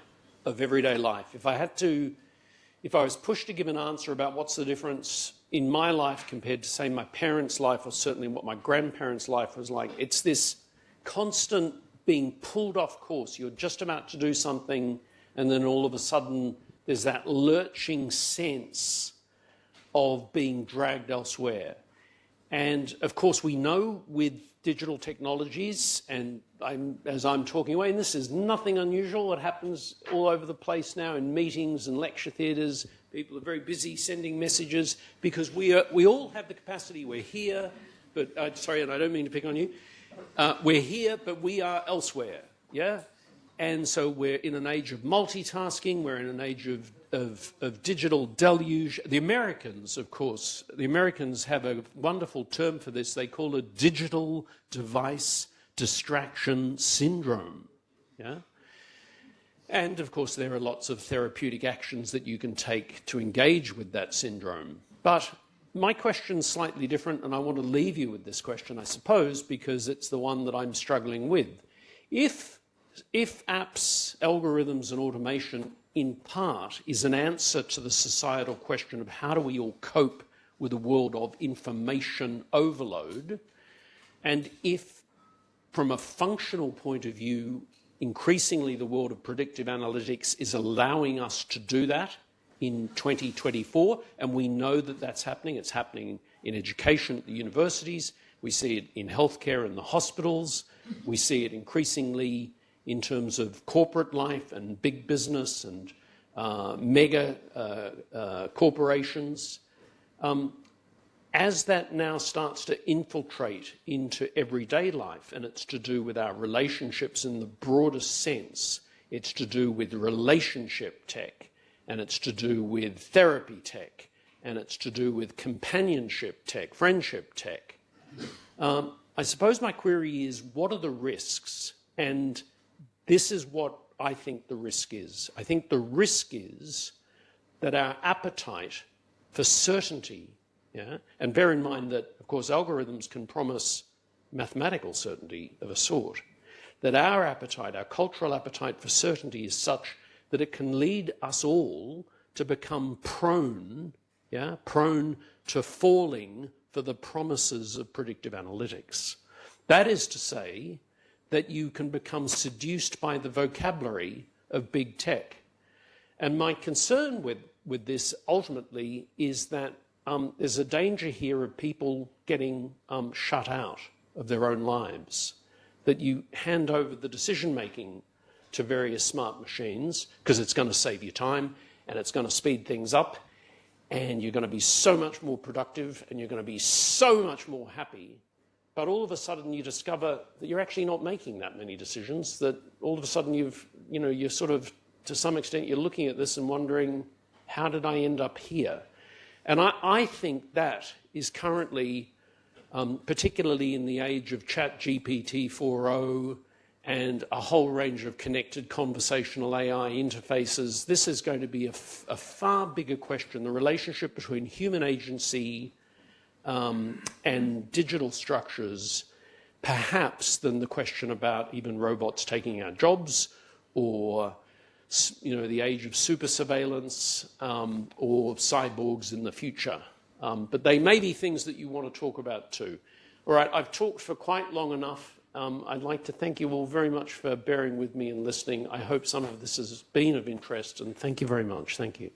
of everyday life. If I was pushed to give an answer about what's the difference in my life compared to, say, my parents' life, or certainly what my grandparents' life was like, it's this constant being pulled off course. You're just about to do something, and then all of a sudden there's that lurching sense of being dragged elsewhere. And of course we know with digital technologies, and as I'm talking away, and this is nothing unusual, it happens all over the place now in meetings and lecture theatres. People are very busy sending messages because we all have the capacity. We're here, but sorry, and I don't mean to pick on you. We're here, but we are elsewhere, yeah? And so we're in an age of multitasking, we're in an age of digital deluge. The Americans, of course, have a wonderful term for this. They call it digital device distraction syndrome, yeah? And, of course, there are lots of therapeutic actions that you can take to engage with that syndrome. But my question's slightly different, and I want to leave you with this question, I suppose, because it's the one that I'm struggling with. If apps, algorithms and automation in part is an answer to the societal question of how do we all cope with a world of information overload, and if from a functional point of view increasingly the world of predictive analytics is allowing us to do that in 2024, and we know that that's happening. It's happening in education at the universities, we see it in healthcare in the hospitals, we see it increasingly in terms of corporate life and big business and mega corporations. As that now starts to infiltrate into everyday life, and it's to do with our relationships in the broadest sense, it's to do with relationship tech, and it's to do with therapy tech, and it's to do with companionship tech, friendship tech. I suppose my query is, what are the risks? And this is what I think the risk is. I think the risk is that our appetite for certainty, yeah, and bear in mind that, of course, algorithms can promise mathematical certainty of a sort, that our appetite, our cultural appetite for certainty is such that it can lead us all to become prone to falling for the promises of predictive analytics. That is to say, that you can become seduced by the vocabulary of big tech. And my concern with this ultimately is that there's a danger here of people getting shut out of their own lives, that you hand over the decision-making to various smart machines because it's going to save you time and it's going to speed things up and you're going to be so much more productive and you're going to be so much more happy. But all of a sudden you discover that you're actually not making that many decisions, that all of a sudden you're sort of, to some extent, you're looking at this and wondering, how did I end up here? And I think that is currently, particularly in the age of ChatGPT 4.0 and a whole range of connected conversational AI interfaces, this is going to be a far bigger question, the relationship between human agency and digital structures, perhaps, than the question about even robots taking our jobs, or the age of super surveillance, or cyborgs in the future. But they may be things that you want to talk about too. All right, I've talked for quite long enough. I'd like to thank you all very much for bearing with me and listening. I hope some of this has been of interest, and thank you very much. Thank you.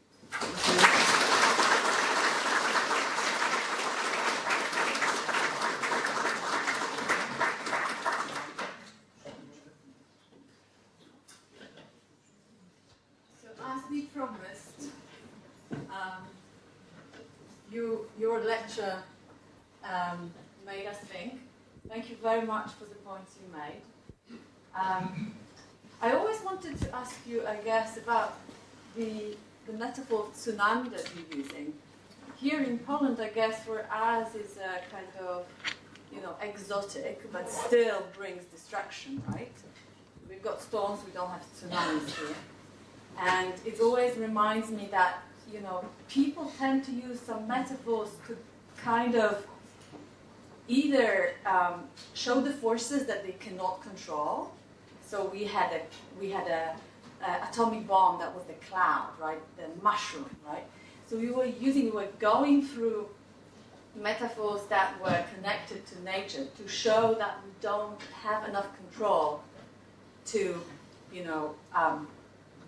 Your lecture made us think. Thank you very much for the points you made. I always wanted to ask you, I guess, about the metaphor of tsunami that you're using. Here in Poland, I guess, for us is a kind of, exotic, but still brings distraction, right? We've got storms, we don't have tsunamis here. And it always reminds me that people tend to use some metaphors to kind of either show the forces that they cannot control. So we had a atomic bomb that was the cloud, right? The mushroom, right? So we were going through metaphors that were connected to nature to show that we don't have enough control to,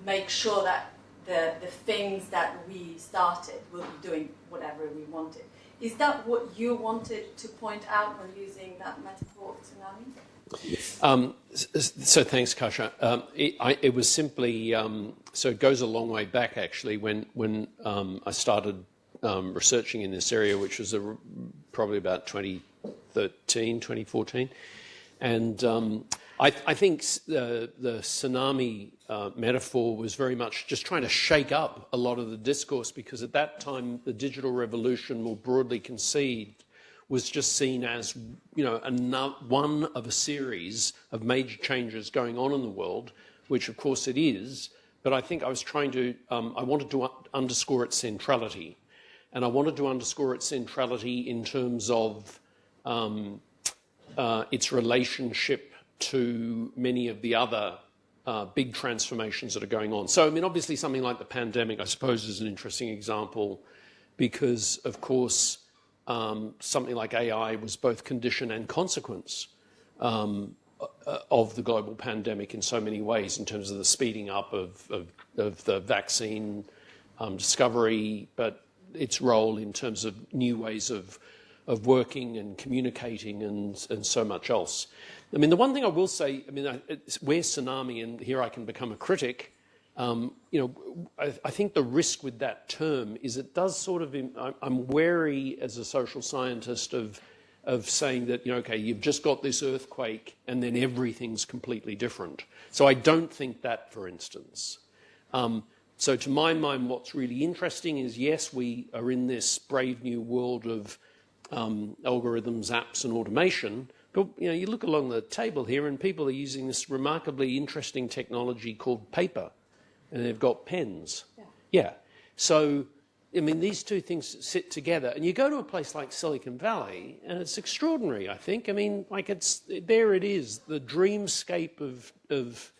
make sure that the things that we started will be doing whatever we wanted. Is that what you wanted to point out when using that metaphor of tsunami? So thanks, Kasia. It was simply, so it goes a long way back, actually, when I started researching in this area, which was probably about 2013, 2014. And I think the tsunami metaphor was very much just trying to shake up a lot of the discourse, because at that time the digital revolution, more broadly conceived, was just seen as one of a series of major changes going on in the world, which of course it is. But I think I was I wanted to underscore its centrality, and I wanted to underscore its centrality in terms of its relationship to many of the other big transformations that are going on. So, I mean, obviously something like the pandemic, I suppose, is an interesting example, because, of course, something like AI was both condition and consequence of the global pandemic in so many ways, in terms of the speeding up of the vaccine discovery, but its role in terms of new ways of working and communicating and so much else. I mean, the one thing I will say, I mean, where tsunami, and here I can become a critic, I think the risk with that term is it does sort of, I'm wary as a social scientist of saying that, okay, you've just got this earthquake and then everything's completely different. So I don't think that, for instance. So to my mind, what's really interesting is, yes, we are in this brave new world of algorithms, apps and automation, but you look along the table here and people are using this remarkably interesting technology called paper, and they've got pens. Yeah. So, I mean, these two things sit together, and you go to a place like Silicon Valley and it's extraordinary, I think. I mean, like, there it is, the dreamscape of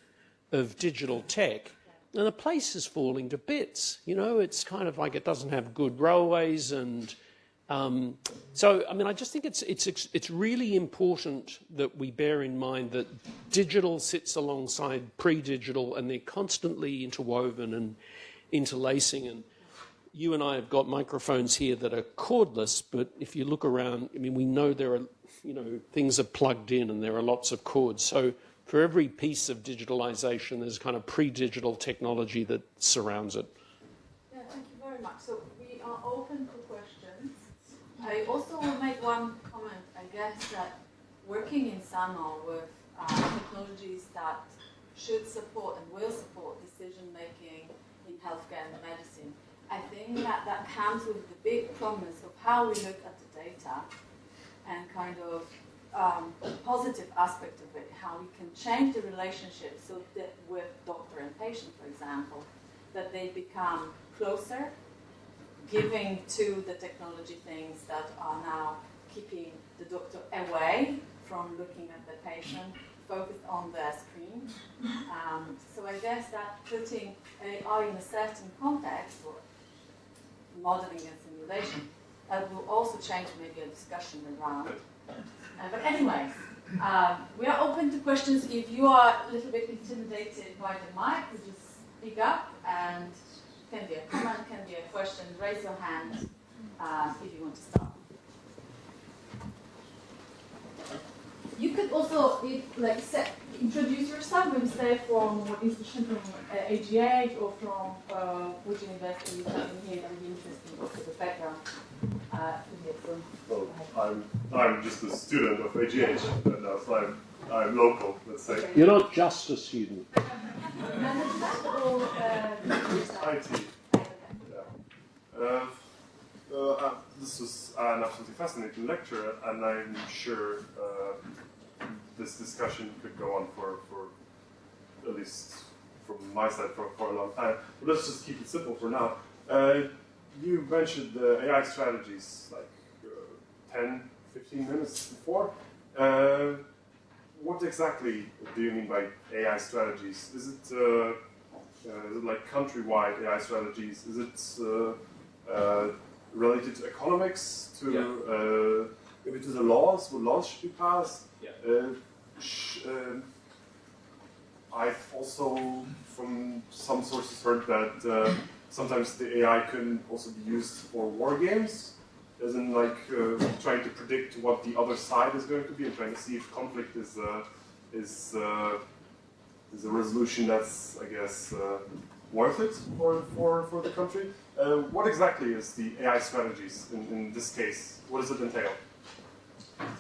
digital tech, and the place is falling to bits. It's kind of like it doesn't have good railways, and so, I mean, I just think it's really important that we bear in mind that digital sits alongside pre-digital, and they're constantly interwoven and interlacing. And you and I have got microphones here that are cordless, but if you look around, I mean, we know there are, things are plugged in and there are lots of cords. So for every piece of digitalization, there's kind of pre-digital technology that surrounds it. Yeah, thank you very much. So we are open to questions. I also will make one comment, I guess, that working in Sano with technologies that should support and will support decision-making in healthcare and medicine, I think that comes with the big promise of how we look at the data and kind of positive aspect of it, how we can change the relationship so that with doctor and patient, for example, that they become closer, giving to the technology things that are now keeping the doctor away from looking at the patient, focused on their screen. So I guess that putting AI in a certain context, or modeling and simulation, that will also change maybe a discussion around. But anyway, we are open to questions. If you are a little bit intimidated by the mic, you just speak up, and can be a comment, can be a question. Raise your hand if you want to start. You could also introduce yourself and say from what institution, from AGH or from which university you have in here. That would be interesting, also the background. Well, I'm just a student of AGH, so I'm local, let's say. You're not just a student. Management or IT. Yeah. This was an absolutely fascinating lecture, and I'm sure this discussion could go on for at least from my side for a long time. But let's just keep it simple for now. You mentioned the AI strategies like 10, 15 minutes before. What exactly do you mean by AI strategies? Is it like countrywide AI strategies? Is it related to economics, to maybe to the laws? What laws should be passed? I've also, from some sources, heard that sometimes the AI can also be used for war games, as in like trying to predict what the other side is going to be and trying to see if conflict is a resolution that's, I guess, worth it for the country. What exactly is the AI strategies in this case? What does it entail?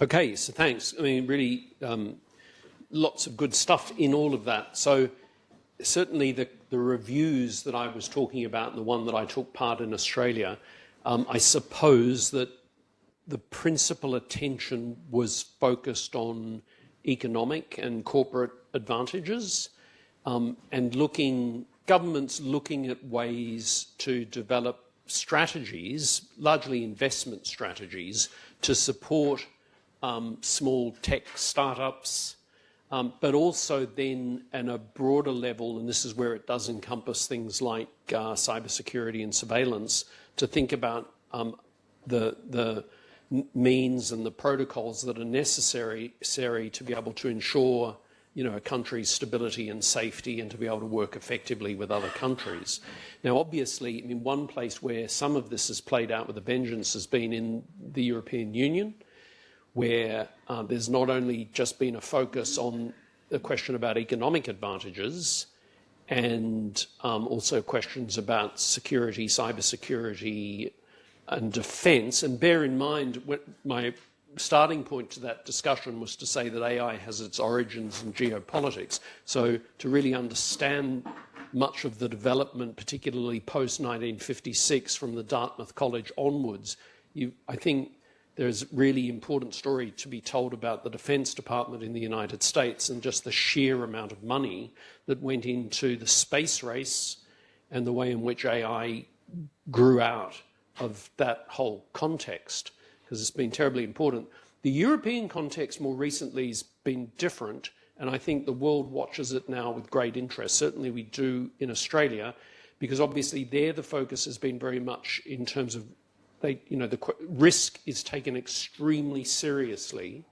Okay, so thanks. I mean, really, lots of good stuff in all of that. So certainly the reviews that I was talking about, and the one that I took part in Australia, I suppose that the principal attention was focused on economic and corporate advantages, and governments looking at ways to develop strategies, largely investment strategies, to support small tech startups, but also then at a broader level, and this is where it does encompass things like cybersecurity and surveillance, to think about the means and the protocols that are necessary to be able to ensure, a country's stability and safety, and to be able to work effectively with other countries. Now, obviously, I mean, one place where some of this has played out with a vengeance has been in the European Union, where there's not only just been a focus on the question about economic advantages, and also questions about security, cybersecurity, and defence. And bear in mind, my starting point to that discussion was to say that AI has its origins in geopolitics. So to really understand much of the development, particularly post-1956, from the Dartmouth College onwards, I think there's a really important story to be told about the Defence Department in the United States and just the sheer amount of money that went into the space race and the way in which AI grew out of that whole context, because it's been terribly important. The European context more recently has been different, and I think the world watches it now with great interest. Certainly we do in Australia, because obviously there the focus has been very much in terms of the risk is taken extremely seriously,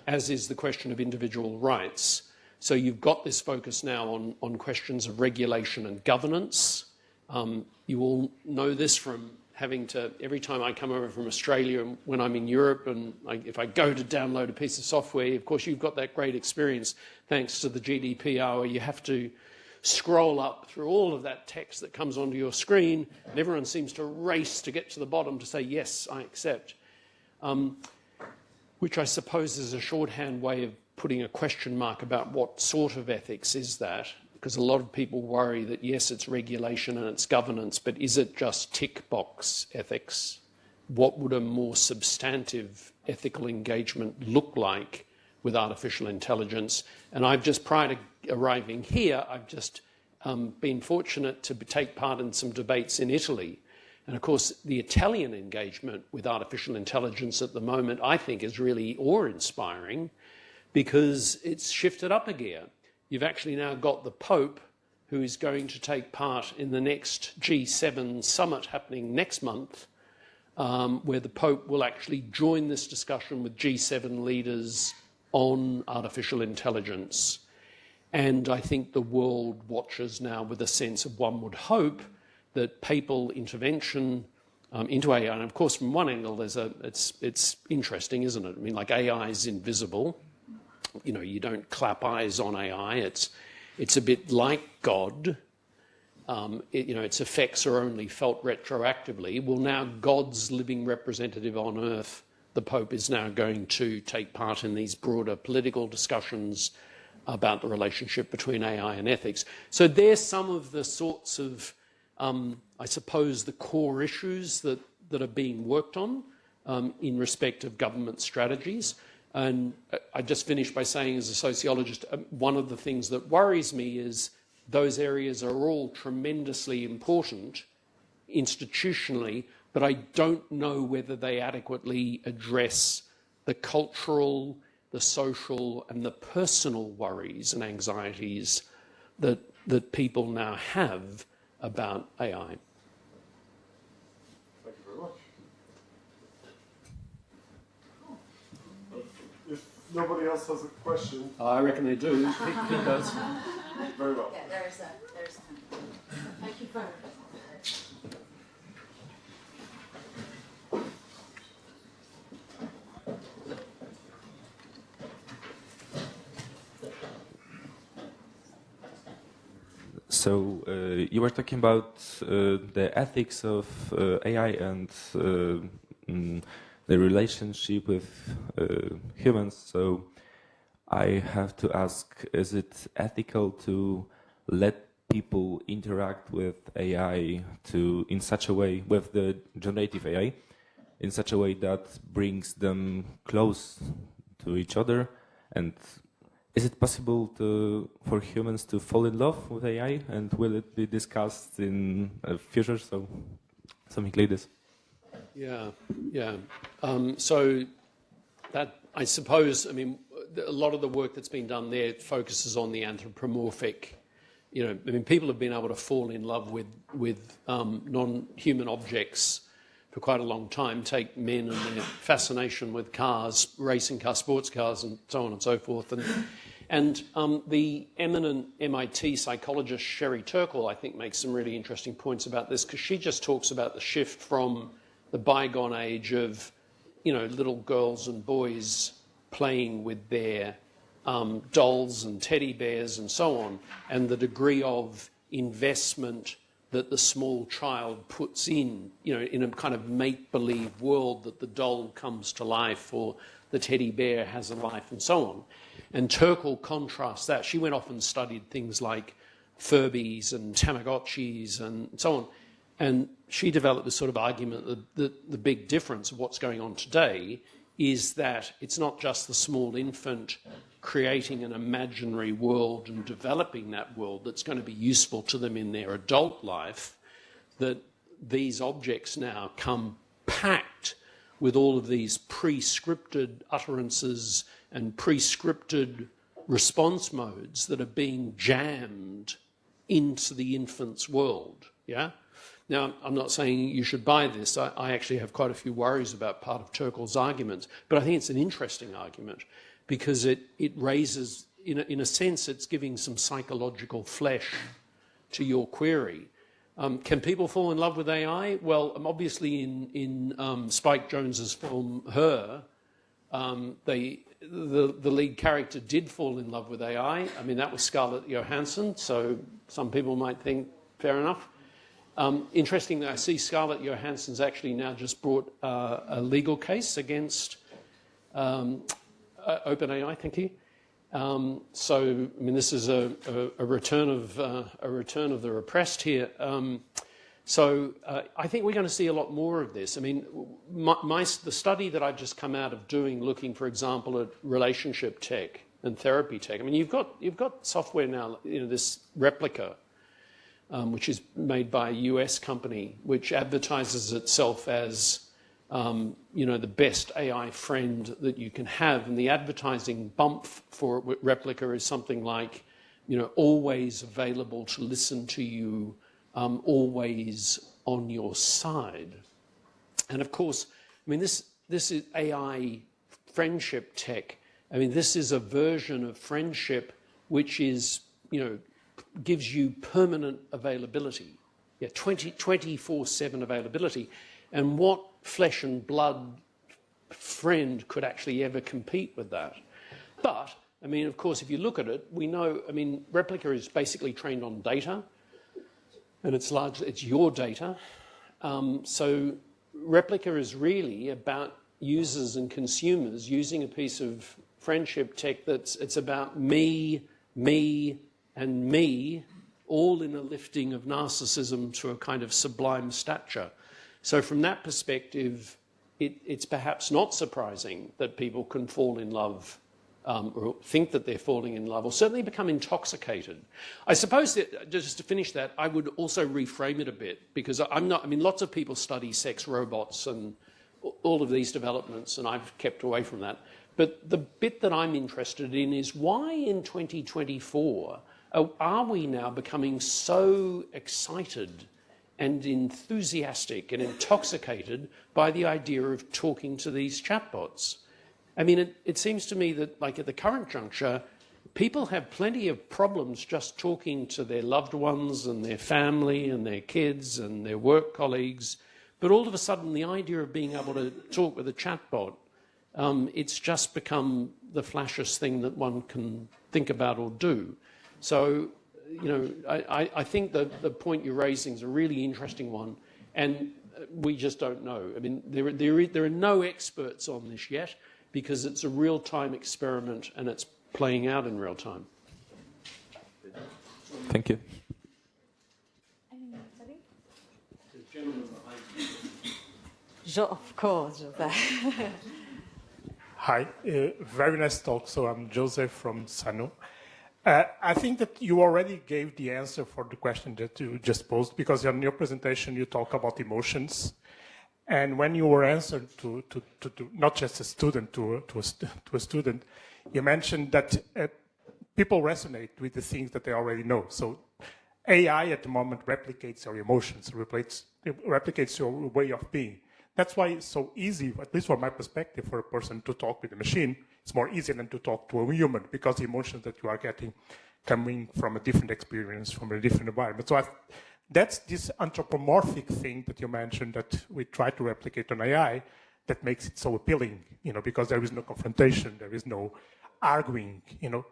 as is the question of individual rights. So you've got this focus now on questions of regulation and governance. You all know this from having to, every time I come over from Australia and when I'm in Europe, and if I go to download a piece of software, of course you've got that great experience thanks to the GDPR, where you have to scroll up through all of that text that comes onto your screen, and everyone seems to race to get to the bottom to say, yes, I accept, which I suppose is a shorthand way of putting a question mark about what sort of ethics is that, because a lot of people worry that, yes, it's regulation and it's governance, but is it just tick box ethics? What would a more substantive ethical engagement look like with artificial intelligence? And I've just, prior to arriving here, I've just been fortunate to take part in some debates in Italy. And of course, the Italian engagement with artificial intelligence at the moment, I think, is really awe-inspiring, because it's shifted up a gear. You've actually now got the Pope, who is going to take part in the next G7 summit happening next month, where the Pope will actually join this discussion with G7 leaders on artificial intelligence. And I think the world watches now with a sense of, one would hope, that papal intervention into AI, and of course from one angle it's interesting, isn't it? I mean, like, AI is invisible. You don't clap eyes on AI. It's a bit like God. Its effects are only felt retroactively. Well, now God's living representative on earth, the Pope, is now going to take part in these broader political discussions about the relationship between AI and ethics. So there's some of the sorts of, I suppose, the core issues that are being worked on in respect of government strategies. And I just finished by saying, as a sociologist, one of the things that worries me is those areas are all tremendously important institutionally, but I don't know whether they adequately address the cultural, the social, and the personal worries and anxieties that people now have about AI. Thank you very much. If nobody else has a question, I reckon they do. He does. very well. Yeah, there's a. Thank you very much. So you were talking about the ethics of AI and the relationship with humans. So I have to ask, is it ethical to let people interact with AI in such a way, with the generative AI, in such a way that brings them close to each other? And is it possible for humans to fall in love with AI? And will it be discussed in the future? So something like this. Yeah. So that, I suppose, I mean, a lot of the work that's been done there focuses on the anthropomorphic. People have been able to fall in love with non-human objects for quite a long time. Take men and their fascination with cars, racing cars, sports cars, and so on and so forth. And the eminent MIT psychologist Sherry Turkle, I think, makes some really interesting points about this, because she just talks about the shift from the bygone age of, little girls and boys playing with their dolls and teddy bears and so on, and the degree of investment that the small child puts in a kind of make-believe world, that the doll comes to life or the teddy bear has a life and so on. And Turkle contrasts that. She went off and studied things like Furbies and Tamagotchis and so on. And she developed this sort of argument that the big difference of what's going on today is that it's not just the small infant creating an imaginary world and developing that world that's going to be useful to them in their adult life, that these objects now come packed with all of these pre-scripted utterances and pre-scripted response modes that are being jammed into the infant's world. Yeah? Now, I'm not saying you should buy this. I actually have quite a few worries about part of Turkle's arguments, but I think it's an interesting argument because it raises, in a sense, it's giving some psychological flesh to your query. Can people fall in love with AI? Well, obviously in Spike Jonze's film Her, the lead character did fall in love with AI. I mean, that was Scarlett Johansson, so some people might think, fair enough. Interestingly, I see Scarlett Johansson's actually now just brought a legal case against OpenAI, thank you. So, I mean, this is a return of the repressed here. So, I think we're going to see a lot more of this. I mean, the study that I've just come out of doing, looking, for example, at relationship tech and therapy tech. I mean, you've got software now, this Replica, which is made by a US company, which advertises itself as the best AI friend that you can have. And the advertising bump for Replica is something like, always available to listen to you, always on your side. And of course, I mean, this is AI friendship tech. I mean, this is a version of friendship which is, gives you permanent availability. Yeah, 24/7 availability. And what flesh and blood friend could actually ever compete with that? But, I mean, of course, if you look at it, we know, I mean, Replica is basically trained on data, and it's your data. So Replica is really about users and consumers using a piece of friendship tech it's about me, and me, all in a lifting of narcissism to a kind of sublime stature. So from that perspective, it's perhaps not surprising that people can fall in love or think that they're falling in love, or certainly become intoxicated. I suppose that, just to finish that, I would also reframe it a bit, because lots of people study sex robots and all of these developments, and I've kept away from that. But the bit that I'm interested in is why in 2024 are we now becoming so excited and enthusiastic and intoxicated by the idea of talking to these chatbots? I mean, it seems to me that, like, at the current juncture, people have plenty of problems just talking to their loved ones and their family and their kids and their work colleagues. But all of a sudden, the idea of being able to talk with a chatbot, it's just become the flashiest thing that one can think about or do. So, you know, I think the point you're raising is a really interesting one, and we just don't know. I mean, there are no experts on this yet, because it's a real-time experiment and it's playing out in real time. Thank you. Anybody? The gentleman behind you. Of course, Jose. Hi, very nice talk. So I'm Joseph from Sano. I think that you already gave the answer for the question that you just posed, because in your presentation you talk about emotions. And when you were answered to not just a student, to a student, you mentioned that people resonate with the things that they already know. So AI at the moment replicates your emotions, replicates your way of being. That's why it's so easy, at least from my perspective, for a person to talk with a machine. It's more easy than to talk to a human, because the emotions that you are getting coming from a different experience, from a different environment. So that's this anthropomorphic thing that you mentioned that we try to replicate on AI that makes it so appealing, you know, because there is no confrontation, there is no arguing, you know.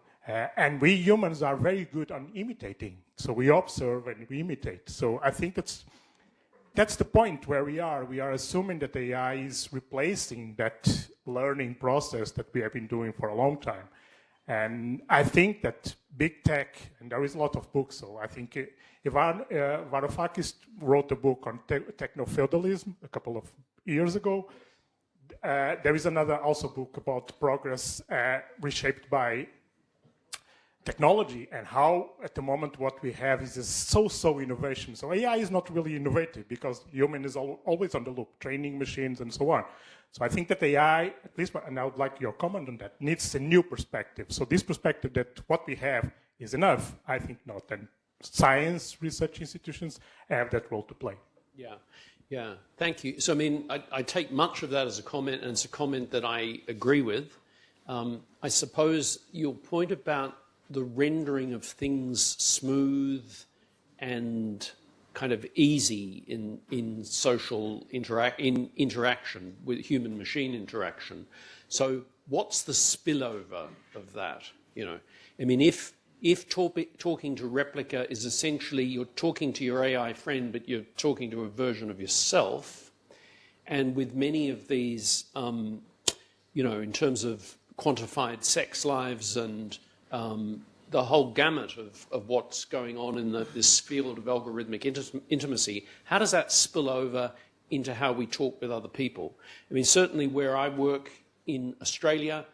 And we humans are very good on imitating. So we observe and we imitate. So I think that's the point where we are. We are assuming that AI is replacing that learning process that we have been doing for a long time. And I think that big tech, and there is a lot of books, so I think Ivan Varoufakis wrote a book on techno-feudalism a couple of years ago. There is another also book about progress reshaped by technology, and how at the moment what we have is a so-so innovation. So AI is not really innovative because human is always on the loop, training machines and so on. So I think that AI, at least, and I would like your comment on that, needs a new perspective. So this perspective that what we have is enough, I think not. And science research institutions have that role to play. Yeah, thank you. So, I mean, I take much of that as a comment, and it's a comment that I agree with. I suppose your point about the rendering of things smooth and kind of easy in social interaction with human-machine interaction. So what's the spillover of that? You know, I mean, if talking to Replica is essentially you're talking to your AI friend, but you're talking to a version of yourself, and with many of these, you know, in terms of quantified sex lives and the whole gamut of what's going on in this field of algorithmic intimacy, how does that spill over into how we talk with other people? I mean, certainly where I work in Australia,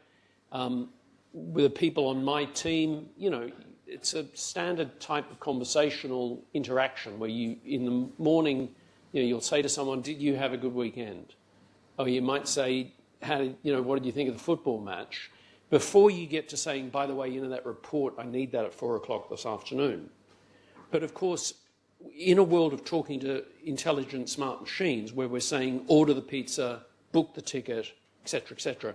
with the people on my team, you know, it's a standard type of conversational interaction where you, in the morning, you know, you'll say to someone, "Did you have a good weekend?" Or you might say, what did you think of the football match? Before you get to saying, by the way, you know, that report, I need that at 4 o'clock this afternoon. But of course, in a world of talking to intelligent, smart machines, where we're saying, order the pizza, book the ticket, etc., etc.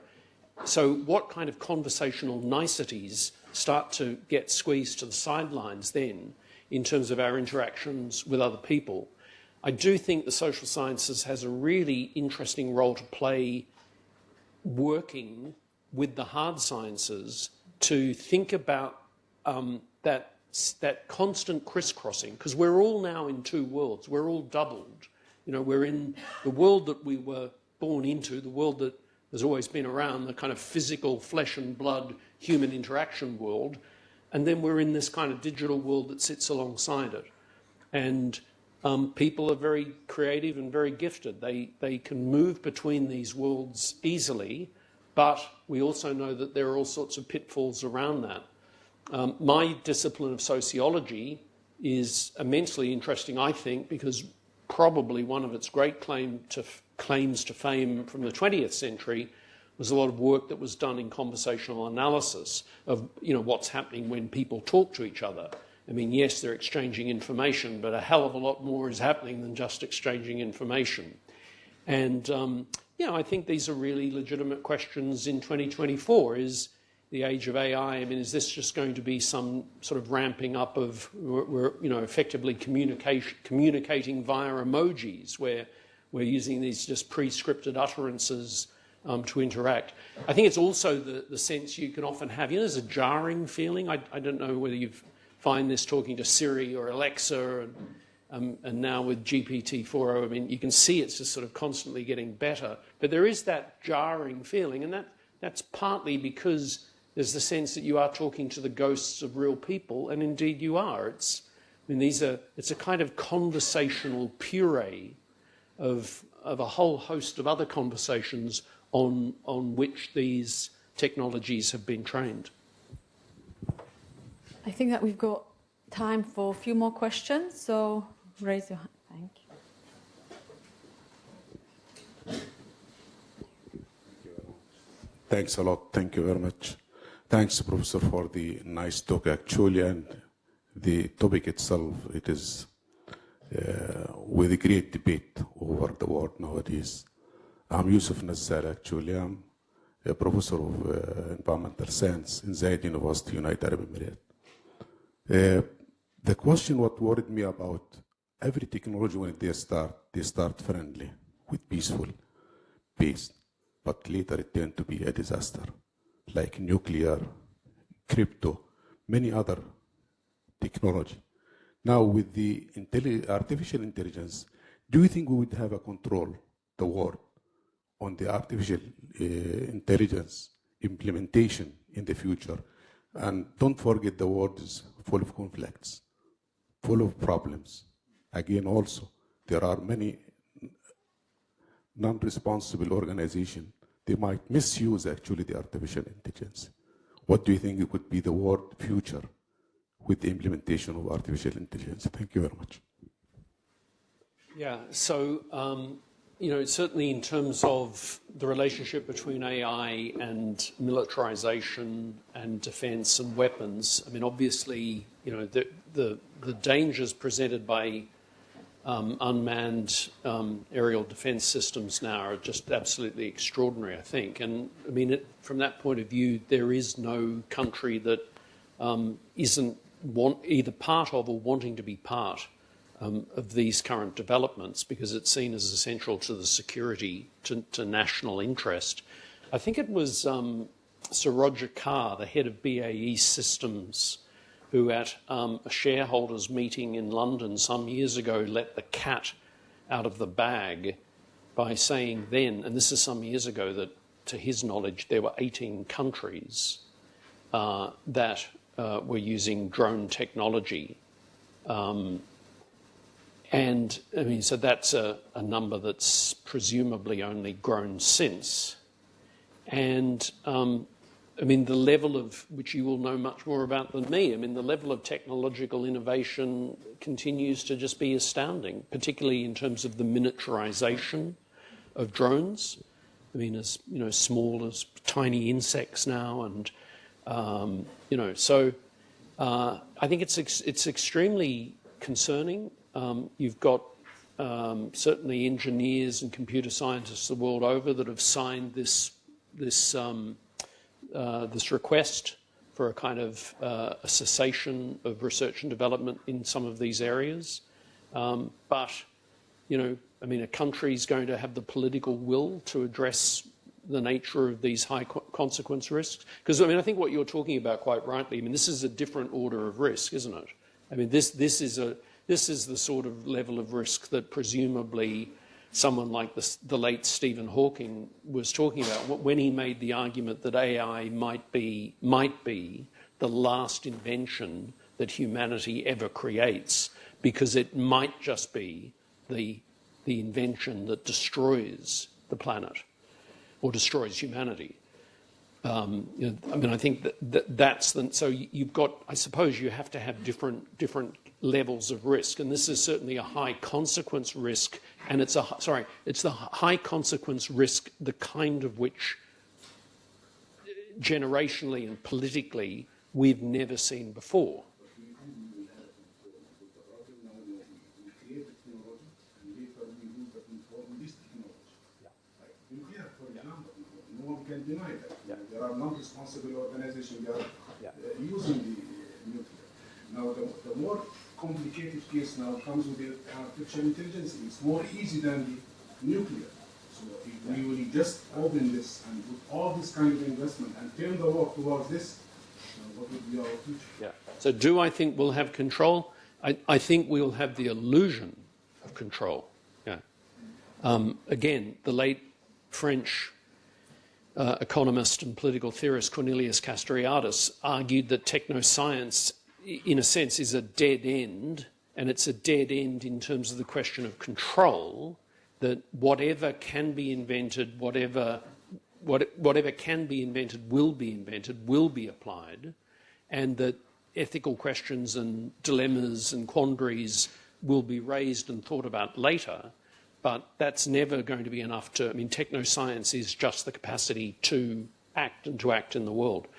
So what kind of conversational niceties start to get squeezed to the sidelines then in terms of our interactions with other people? I do think the social sciences has a really interesting role to play working with the hard sciences to think about that constant crisscrossing, because we're all now in two worlds. We're all doubled. You know, we're in the world that we were born into, the world that has always been around, the kind of physical flesh and blood human interaction world, and then we're in this kind of digital world that sits alongside it. And people are very creative and very gifted. They can move between these worlds easily, but we also know that there are all sorts of pitfalls around that. My discipline of sociology is immensely interesting, I think, because probably one of its great claim to claims to fame from the 20th century was a lot of work that was done in conversational analysis of, what's happening when people talk to each other. I mean, yes, they're exchanging information, but a hell of a lot more is happening than just exchanging information. And, I think these are really legitimate questions in 2024. Is the age of AI, I mean, is this just going to be some sort of ramping up of, we're effectively communicating via emojis, where we're using these just pre-scripted utterances to interact? I think it's also the sense you can often have, there's a jarring feeling. I don't know whether you find this talking to Siri or Alexa, and now with GPT-4o, I mean, you can see it's just sort of constantly getting better. But there is that jarring feeling, and that's partly because there's the sense that you are talking to the ghosts of real people, and indeed you are. It's a kind of conversational puree of a whole host of other conversations on which these technologies have been trained. I think that we've got time for a few more questions, so raise your hand. Thank you. Thanks a lot. Thank you very much. Thanks, Professor, for the nice talk, actually, and the topic itself. It is with a great debate over the world nowadays. I'm Yusuf Nazzar, actually. I'm a professor of environmental science in Zayed University, United Arab Emirates. The question what worried me about every technology when they start friendly, with peaceful, peace, but later it turned to be a disaster, like nuclear, crypto, many other technology. Now with the artificial intelligence, do you think we would have a control, the world, on the artificial intelligence implementation in the future? And don't forget, the world is full of conflicts, full of problems. Again, also, there are many non-responsible organizations. They might misuse, actually, the artificial intelligence. What do you think it could be the world future with the implementation of artificial intelligence? Thank you very much. Yeah, so, certainly in terms of the relationship between AI and militarization and defense and weapons, I mean, obviously, the dangers presented by unmanned aerial defense systems now are just absolutely extraordinary, I think. And, I mean, from that point of view, there is no country that isn't either part of or wanting to be part of these current developments, because it's seen as essential to the security, to national interest. I think it was Sir Roger Carr, the head of BAE Systems, who at a shareholders' meeting in London some years ago let the cat out of the bag by saying then, and this is some years ago, that to his knowledge there were 18 countries that were using drone technology. And, I mean, so that's a number that's presumably only grown since. And, I mean, the level of, which you will know much more about than me, I mean, the level of technological innovation continues to just be astounding, particularly in terms of the miniaturization of drones. I mean, as, small as tiny insects now. And, so I think it's extremely concerning. You've got certainly engineers and computer scientists the world over that have signed this request for a kind of a cessation of research and development in some of these areas. But, I mean, a country is going to have the political will to address the nature of these high consequence risks. Because, I mean, I think what you're talking about quite rightly, I mean, this is a different order of risk, isn't it? I mean, this is the sort of level of risk that presumably someone like the late Stephen Hawking was talking about when he made the argument that AI might be the last invention that humanity ever creates, because it might just be the invention that destroys the planet or destroys humanity. I mean, I think that's the, so you've got, I suppose you have to have different levels of risk, and this is certainly a high consequence risk, and it's the high consequence risk, the kind of which generationally and politically we've never seen before. Can deny that. Yeah. There are non-responsible organizations that are using the nuclear. Now, the more complicated case now comes with the artificial intelligence. It's more easy than the nuclear. So if we will just open this and put all this kind of investment and turn the work towards this, what would be our future? Yeah. So do I think we'll have control? I think we'll have the illusion of control. Yeah. Again, the late French economist and political theorist Cornelius Castoriadis argued that technoscience, in a sense, is a dead end, and it's a dead end in terms of the question of control, that whatever can be invented, whatever can be invented, will be applied, and that ethical questions and dilemmas and quandaries will be raised and thought about later. But that's never going to be enough to, I mean, technoscience is just the capacity to act and to act in the world.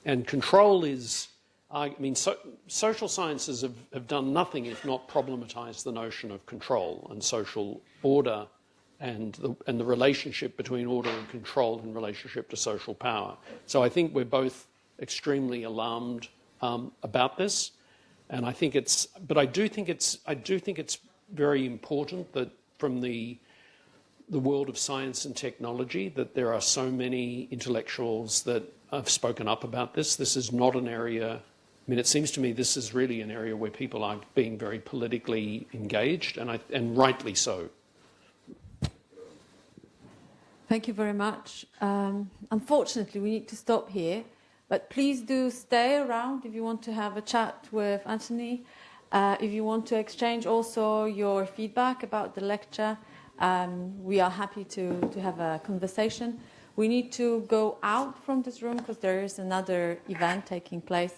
And control is, I mean, social sciences have done nothing if not problematize the notion of control and social order and the relationship between order and control in relationship to social power. So I think we're both extremely alarmed about this. And I think I do think it's very important that from the world of science and technology, that there are so many intellectuals that have spoken up about this. This is not an area, I mean, it seems to me this is really an area where people are being very politically engaged, and rightly so. Thank you very much. Unfortunately, we need to stop here, but please do stay around if you want to have a chat with Anthony. If you want to exchange also your feedback about the lecture, we are happy to have a conversation. We need to go out from this room because there is another event taking place.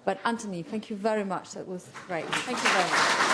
But Anthony, thank you very much. That was great. Thank you very much.